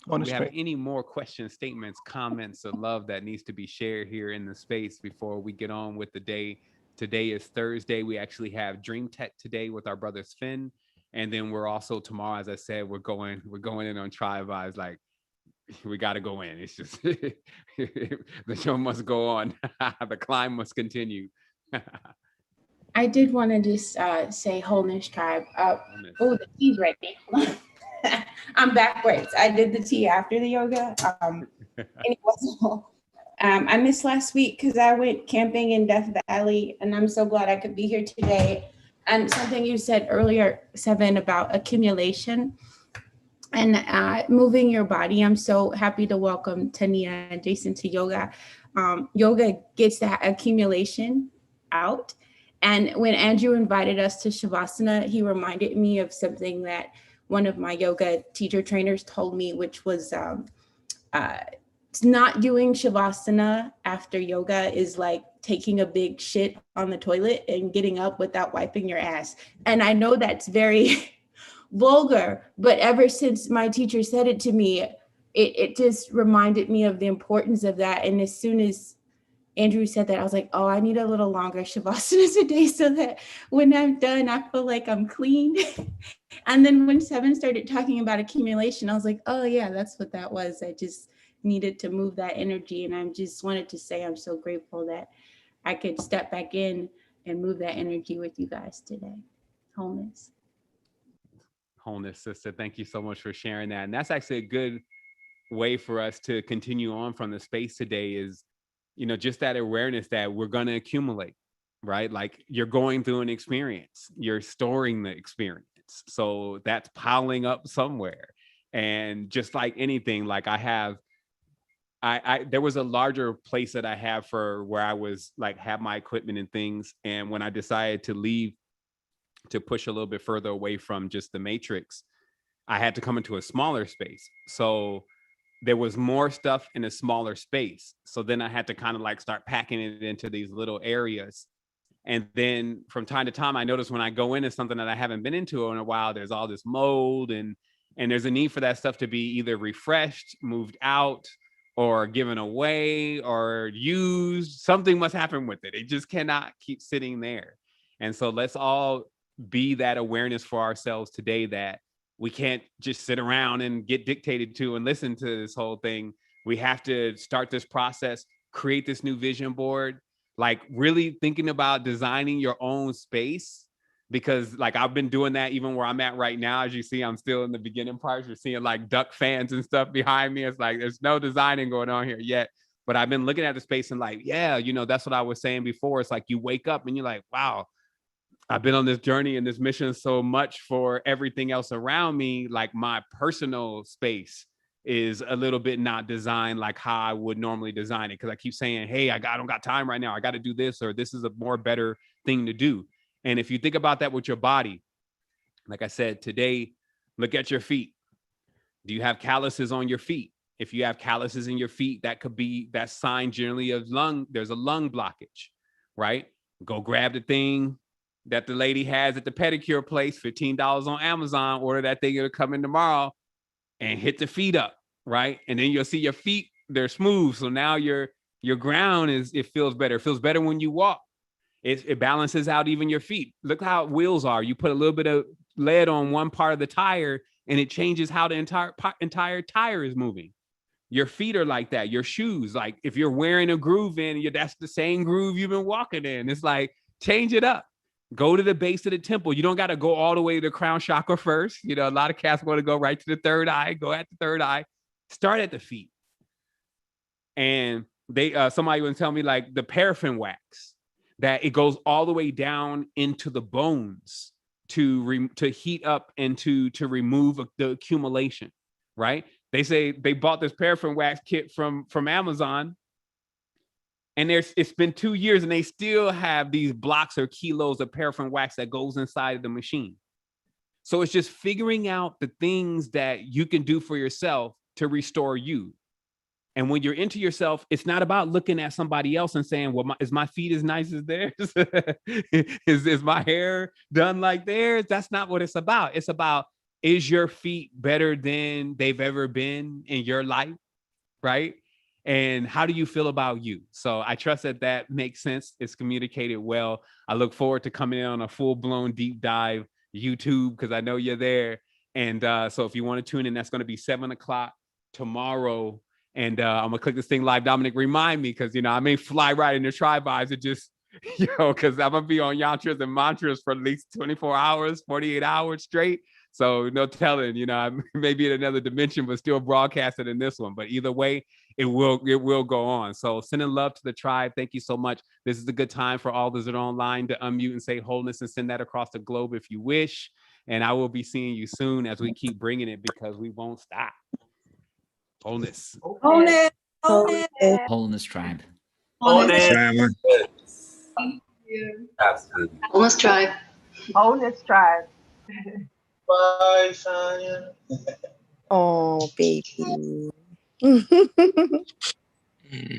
Do we have any more questions, statements, comments, or love that needs to be shared here in the space before we get on with the day? Today is Thursday. We actually have Dream Tech today with our brother Finn. And then we're also tomorrow, as I said, we're going in on Tribe Vibes. Like, we got to go in. It's just the show must go on. The climb must continue. I did want to just say Wholeness Tribe. Oh, the tea's ready. I'm backwards. I did the tea after the yoga. I missed last week because I went camping in Death Valley, and I'm so glad I could be here today. And something you said earlier, Sevan, about accumulation and moving your body. I'm so happy to welcome Tania and Jason to yoga. Yoga gets that accumulation out. And when Andrew invited us to Shavasana, he reminded me of something that one of my yoga teacher trainers told me, which was not doing Shavasana after yoga is like taking a big shit on the toilet and getting up without wiping your ass. And I know that's very vulgar, but ever since my teacher said it to me, it just reminded me of the importance of that. And as soon as Andrew said that, I was like, oh, I need a little longer Shavasana today so that when I'm done, I feel like I'm clean. And then when Sevan started talking about accumulation, I was like, oh yeah, that's what that was. I just needed to move that energy. And I just wanted to say I'm so grateful that I could step back in and move that energy with you guys today. Wholeness. Wholeness, sister. Thank you so much for sharing that. And that's actually a good way for us to continue on from the space today is, you know, just that awareness that we're going to accumulate, right? Like you're going through an experience, you're storing the experience. So that's piling up somewhere. And just like anything, like there was a larger place that I have for where I was like, have my equipment and things. And when I decided to leave, to push a little bit further away from just the matrix, I had to come into a smaller space. So there was more stuff in a smaller space. So then I had to kind of like start packing it into these little areas. And then from time to time, I noticed when I go into something that I haven't been into in a while, there's all this mold and there's a need for that stuff to be either refreshed, moved out, or given away or used. Something must happen with it. It just cannot keep sitting there. And so let's all be that awareness for ourselves today that we can't just sit around and get dictated to and listen to this whole thing. We have to start this process, create this new vision board, like really thinking about designing your own space. Because like I've been doing that even where I'm at right now. As you see, I'm still in the beginning parts. You're seeing like duck fans and stuff behind me. It's like there's no designing going on here yet. But I've been looking at the space and like, yeah, you know, that's what I was saying before. It's like you wake up and you're like, wow, I've been on this journey and this mission so much for everything else around me. Like my personal space is a little bit not designed like how I would normally design it. Cause I keep saying, hey, I don't got time right now. I got to do this, or this is a more better thing to do. And if you think about that with your body, like I said, today, look at your feet. Do you have calluses on your feet? If you have calluses in your feet, that could be that sign generally of there's a lung blockage, right? Go grab the thing that the lady has at the pedicure place, $15 on Amazon, order that thing, it'll come in tomorrow, and hit the feet up, right? And then you'll see your feet, they're smooth. So now your ground it feels better. It feels better when you walk. It balances out even your feet. Look how wheels are. You put a little bit of lead on one part of the tire and it changes how the entire tire is moving. Your feet are like that. Your shoes, like if you're wearing a groove in, that's the same groove you've been walking in. It's like, change it up. Go to the base of the temple. You don't got to go all the way to the crown chakra first. You know, a lot of cats want to go right to the third eye. Go at the third eye. Start at the feet. And somebody would tell me like the paraffin wax, that it goes all the way down into the bones to heat up and to remove the accumulation, right? They say they bought this paraffin wax kit from Amazon, and it's been 2 years and they still have these blocks or kilos of paraffin wax that goes inside of the machine. So it's just figuring out the things that you can do for yourself to restore you. And when you're into yourself, it's not about looking at somebody else and saying, well, is my feet as nice as theirs? is my hair done like theirs? That's not what it's about. It's about, is your feet better than they've ever been in your life, right? And how do you feel about you? So I trust that makes sense. It's communicated well. I look forward to coming in on a full-blown deep dive YouTube, because I know you're there. And so if you want to tune in, that's going to be 7:00 tomorrow. And I'm gonna click this thing live. Dominic, remind me, because I may fly right into tribes. It just, because I'm gonna be on yantras and mantras for at least 24 hours, 48 hours straight. So no telling, I may be in another dimension, but still broadcasted in this one. But either way, it will go on. So sending love to the tribe. Thank you so much. This is a good time for all those that are online to unmute and say wholeness and send that across the globe if you wish. And I will be seeing you soon as we keep bringing it, because we won't stop. Wholeness. Wholeness. Wholeness. Wholeness tribe. Wholeness. Thank you. Absolutely. Wholeness tribe. Wholeness tribe. Bye, Sonia. Oh, baby.